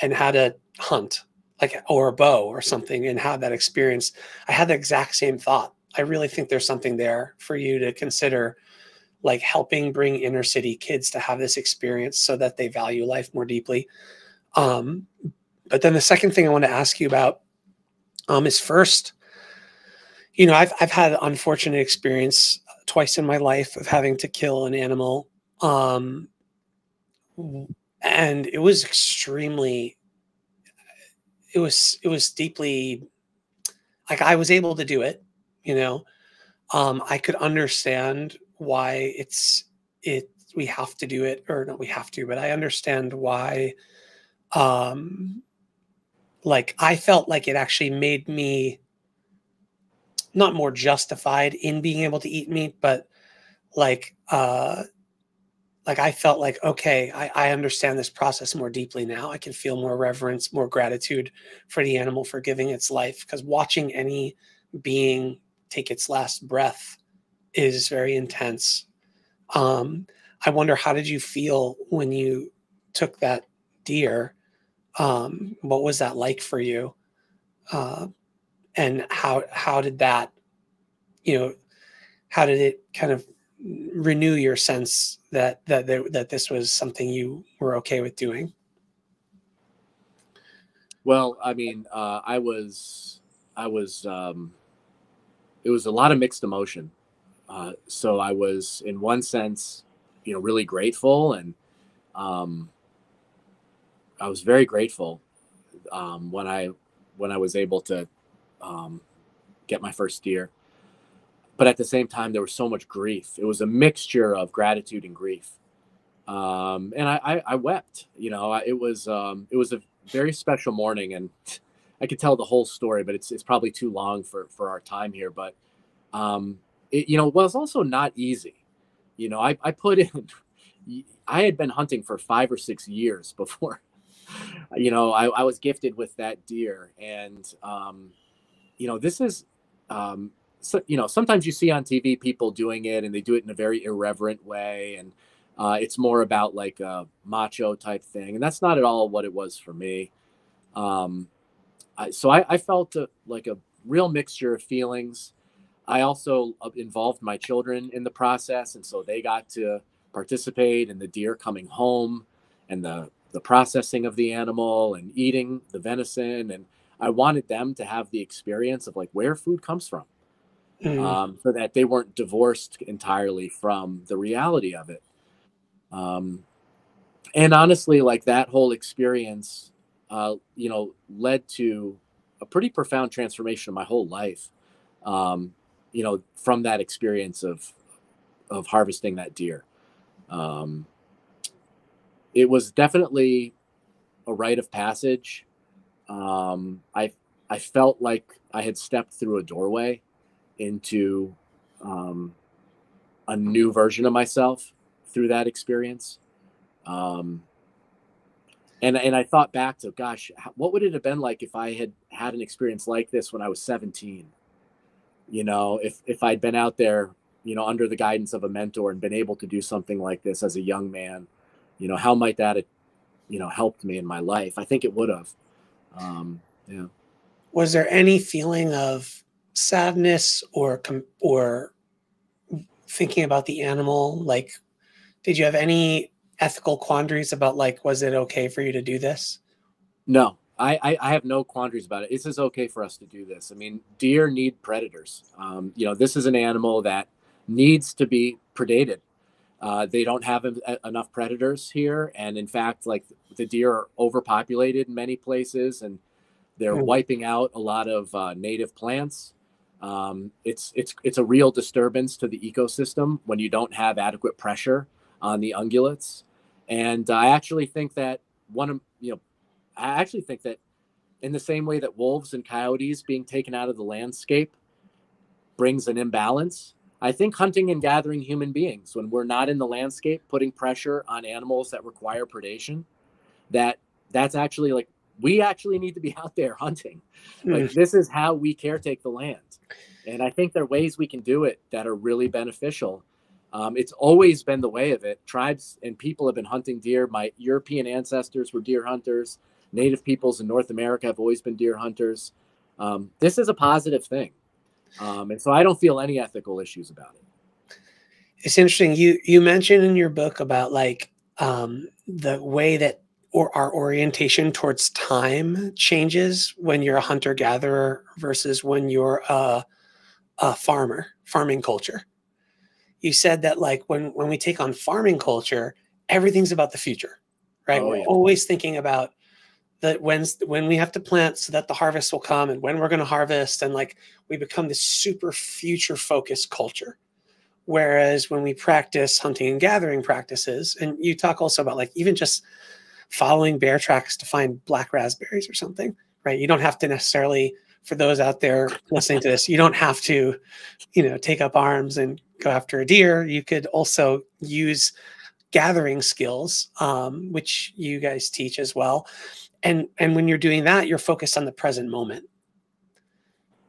and how to hunt, like, or a bow or something, and have that experience. I had the exact same thought. I really think there's something there for you to consider, like helping bring inner city kids to have this experience so that they value life more deeply. But then the second thing I want to ask you about is first, I've had an unfortunate experience twice in my life of having to kill an animal. And it was it was deeply, like, I was able to do it, I could understand why we have to do it, or not we have to, but I understand why, like, I felt like it actually made me not more justified in being able to eat meat, but like I felt like, okay, I understand this process more deeply now. I can feel more reverence, more gratitude for the animal for giving its life, because watching any being take its last breath is very intense. I wonder, how did you feel when you took that deer? What was that like for you? And how did that, how did it kind of renew your sense that this was something you were okay with doing? Well, I mean, it was a lot of mixed emotion. So I was, in one sense, really grateful, and I was very grateful when I was able to get my first deer. But at the same time, there was so much grief. It was a mixture of gratitude and grief, and I wept. It was a very special morning, and I could tell the whole story, but it's probably too long for our time here. But it was also not easy. I put in. I had been hunting for 5 or 6 years before. I was gifted with that deer, and this is. Sometimes you see on TV people doing it, and they do it in a very irreverent way, and it's more about like a macho type thing, and that's not at all what it was for me. So I felt like a real mixture of feelings. I also involved my children in the process, and so they got to participate in the deer coming home and the processing of the animal and eating the venison, and I wanted them to have the experience of like where food comes from. So that they weren't divorced entirely from the reality of it. And honestly, like, that whole experience, led to a pretty profound transformation of my whole life. From that experience of harvesting that deer. It was definitely a rite of passage. I felt like I had stepped through a doorway into a new version of myself through that experience. And I thought back to, gosh, what would it have been like if I had had an experience like this when I was 17? If I'd been out there, under the guidance of a mentor and been able to do something like this as a young man, how might that have, helped me in my life? I think it would have. Yeah. Was there any feeling of sadness or thinking about the animal? Like, did you have any ethical quandaries about, like, was it okay for you to do this? No, I have no quandaries about it. It's just okay for us to do this. I mean, deer need predators. This is an animal that needs to be predated. They don't have enough predators here. And in fact, like the deer are overpopulated in many places, and they're wiping out a lot of native plants. It's a real disturbance to the ecosystem when you don't have adequate pressure on the ungulates. And I actually think that in the same way that wolves and coyotes being taken out of the landscape brings an imbalance, I think hunting and gathering human beings, when we're not in the landscape, putting pressure on animals that require predation, that's actually like, we actually need to be out there hunting. Like, this is how we caretake the land. And I think there are ways we can do it that are really beneficial. It's always been the way of it. Tribes and people have been hunting deer. My European ancestors were deer hunters. Native peoples in North America have always been deer hunters. This is a positive thing. And so I don't feel any ethical issues about it. It's interesting. You mentioned in your book about like the way that our orientation towards time changes when you're a hunter-gatherer versus when you're a farming culture. You said that like when we take on farming culture, everything's about the future, right? We're always thinking about that when we have to plant so that the harvest will come, and when we're going to harvest, and like we become this super future focused culture. Whereas when we practice hunting and gathering practices, and you talk also about like even just following bear tracks to find black raspberries or something, right? You don't have to necessarily, for those out there listening to this, you don't have to, take up arms and go after a deer. You could also use gathering skills, which you guys teach as well. And when you're doing that, you're focused on the present moment.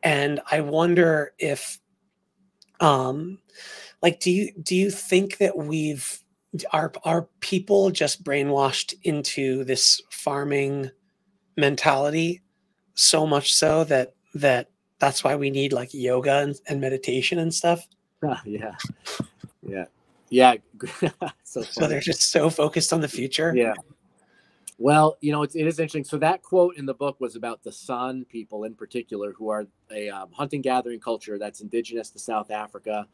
And I wonder if, do you think that are people just brainwashed into this farming mentality so much so that that's why we need like yoga and meditation and stuff? Yeah. So they're just so focused on the future. Yeah. Well, it is interesting. So that quote in the book was about the San people in particular, who are a hunting-gathering culture that's indigenous to South Africa.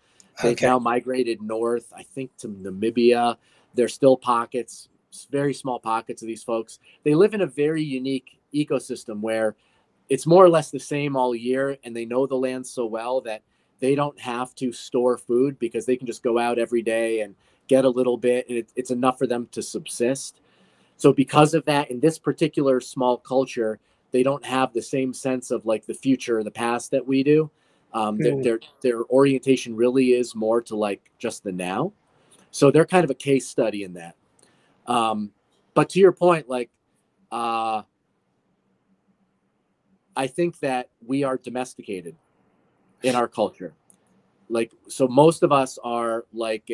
They've now migrated north, I think, to Namibia. There's still pockets, very small pockets of these folks. They live in a very unique ecosystem where it's more or less the same all year, and they know the land so well that they don't have to store food because they can just go out every day and get a little bit, and it's enough for them to subsist. So because of that, in this particular small culture, they don't have the same sense of like the future or the past that we do. Their orientation really is more to like just the now. So they're kind of a case study in that. But to your point, like, I think that we are domesticated in our culture. Like, so most of us are like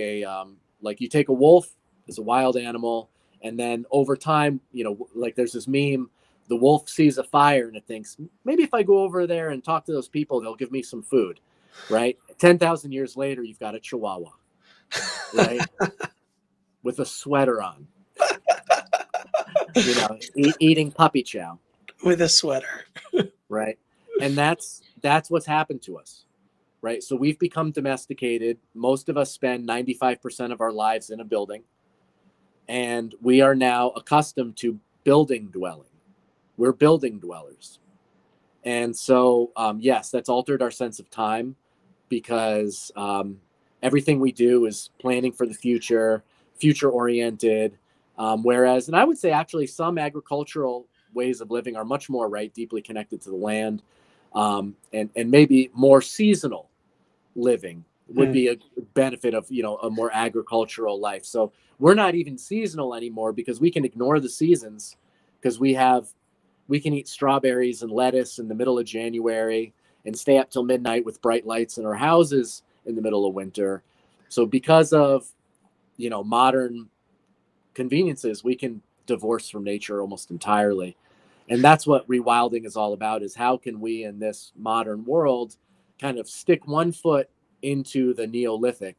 like you take a wolf as a wild animal, and then over time, like there's this meme, the wolf sees a fire and it thinks, maybe if I go over there and talk to those people, they'll give me some food, right? 10,000 years later, you've got a Chihuahua, right? With a sweater on, eating puppy chow. With a sweater. Right. And that's what's happened to us, right? So we've become domesticated. Most of us spend 95% of our lives in a building. And we are now accustomed to building dwelling. We're building dwellers. And so, yes, that's altered our sense of time because everything we do is planning for the future oriented. Whereas, and I would say actually some agricultural ways of living are much more deeply connected to the land, and maybe more seasonal living would be a benefit of, a more agricultural life. So we're not even seasonal anymore because we can ignore the seasons because we can eat strawberries and lettuce in the middle of January and stay up till midnight with bright lights in our houses in the middle of winter. So because of, modern conveniences, we can divorce from nature almost entirely. And that's what rewilding is all about, is how can we in this modern world kind of stick one foot into the Neolithic,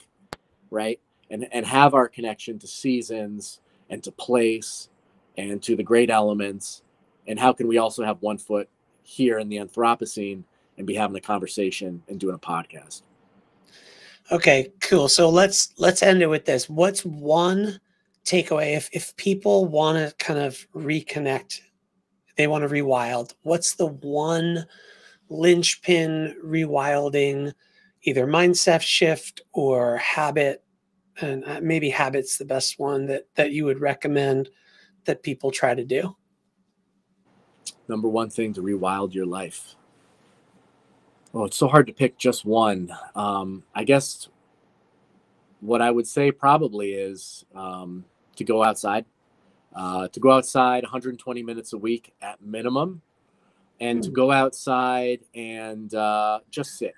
right? And have our connection to seasons and to place and to the great elements, And how can we also have one foot here in the Anthropocene and be having a conversation and doing a podcast? Okay, cool. So let's end it with this. What's one takeaway if people want to kind of reconnect, they want to rewild, what's the one linchpin rewilding, either mindset shift or habit, and maybe habit's the best one that you would recommend that people try to do? Number one thing to rewild your life. Oh, it's so hard to pick just one. I guess what I would say probably is to go outside. To go outside 120 minutes a week at minimum, and to go outside and just sit.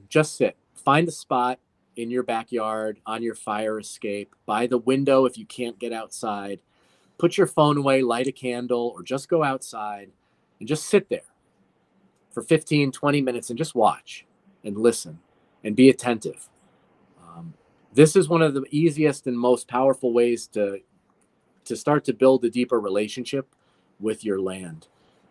Just sit. Find a spot in your backyard, on your fire escape, by the window if you can't get outside. Put your phone away, light a candle, or just go outside and just sit there for 15, 20 minutes and just watch and listen and be attentive. This is one of the easiest and most powerful ways to start to build a deeper relationship with your land,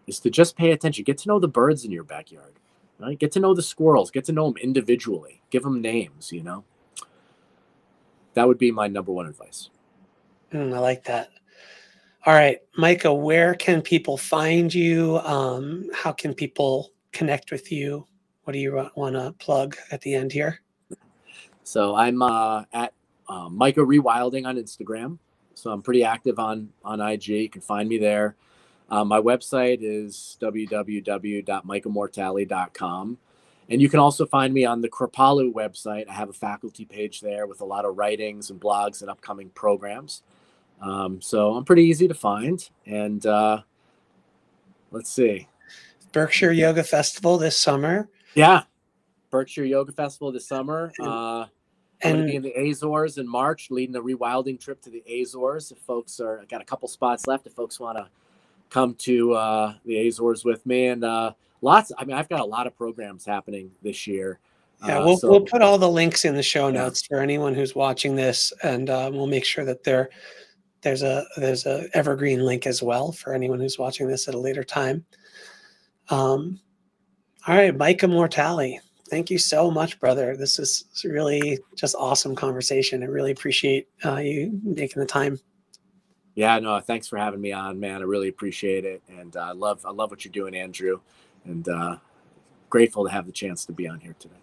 is to just pay attention. Get to know the birds in your backyard, right? Get to know the squirrels, get to know them individually, give them names, That would be my number one advice. I like that. All right, Micah, where can people find you? How can people connect with you? What do you want to plug at the end here? So I'm at Micah Rewilding on Instagram. So I'm pretty active on IG. You can find me there. My website is www.micahmortali.com. And you can also find me on the Kripalu website. I have a faculty page there with a lot of writings and blogs and upcoming programs. So I'm pretty easy to find. And let's see. Berkshire Yoga Festival this summer. Yeah. Berkshire Yoga Festival this summer. I'm going to be in the Azores in March, leading a rewilding trip to the Azores. If folks I got a couple spots left if folks want to come to the Azores with me. And I've got a lot of programs happening this year. Yeah, we'll put all the links in the show notes for anyone who's watching this, and we'll make sure that there's a evergreen link as well for anyone who's watching this at a later time. All right, Micah Mortali, thank you so much, brother. This is really just awesome conversation. I really appreciate you making the time. Yeah, no, thanks for having me on, man. I really appreciate it. And I love what you're doing, Andrew. And grateful to have the chance to be on here today.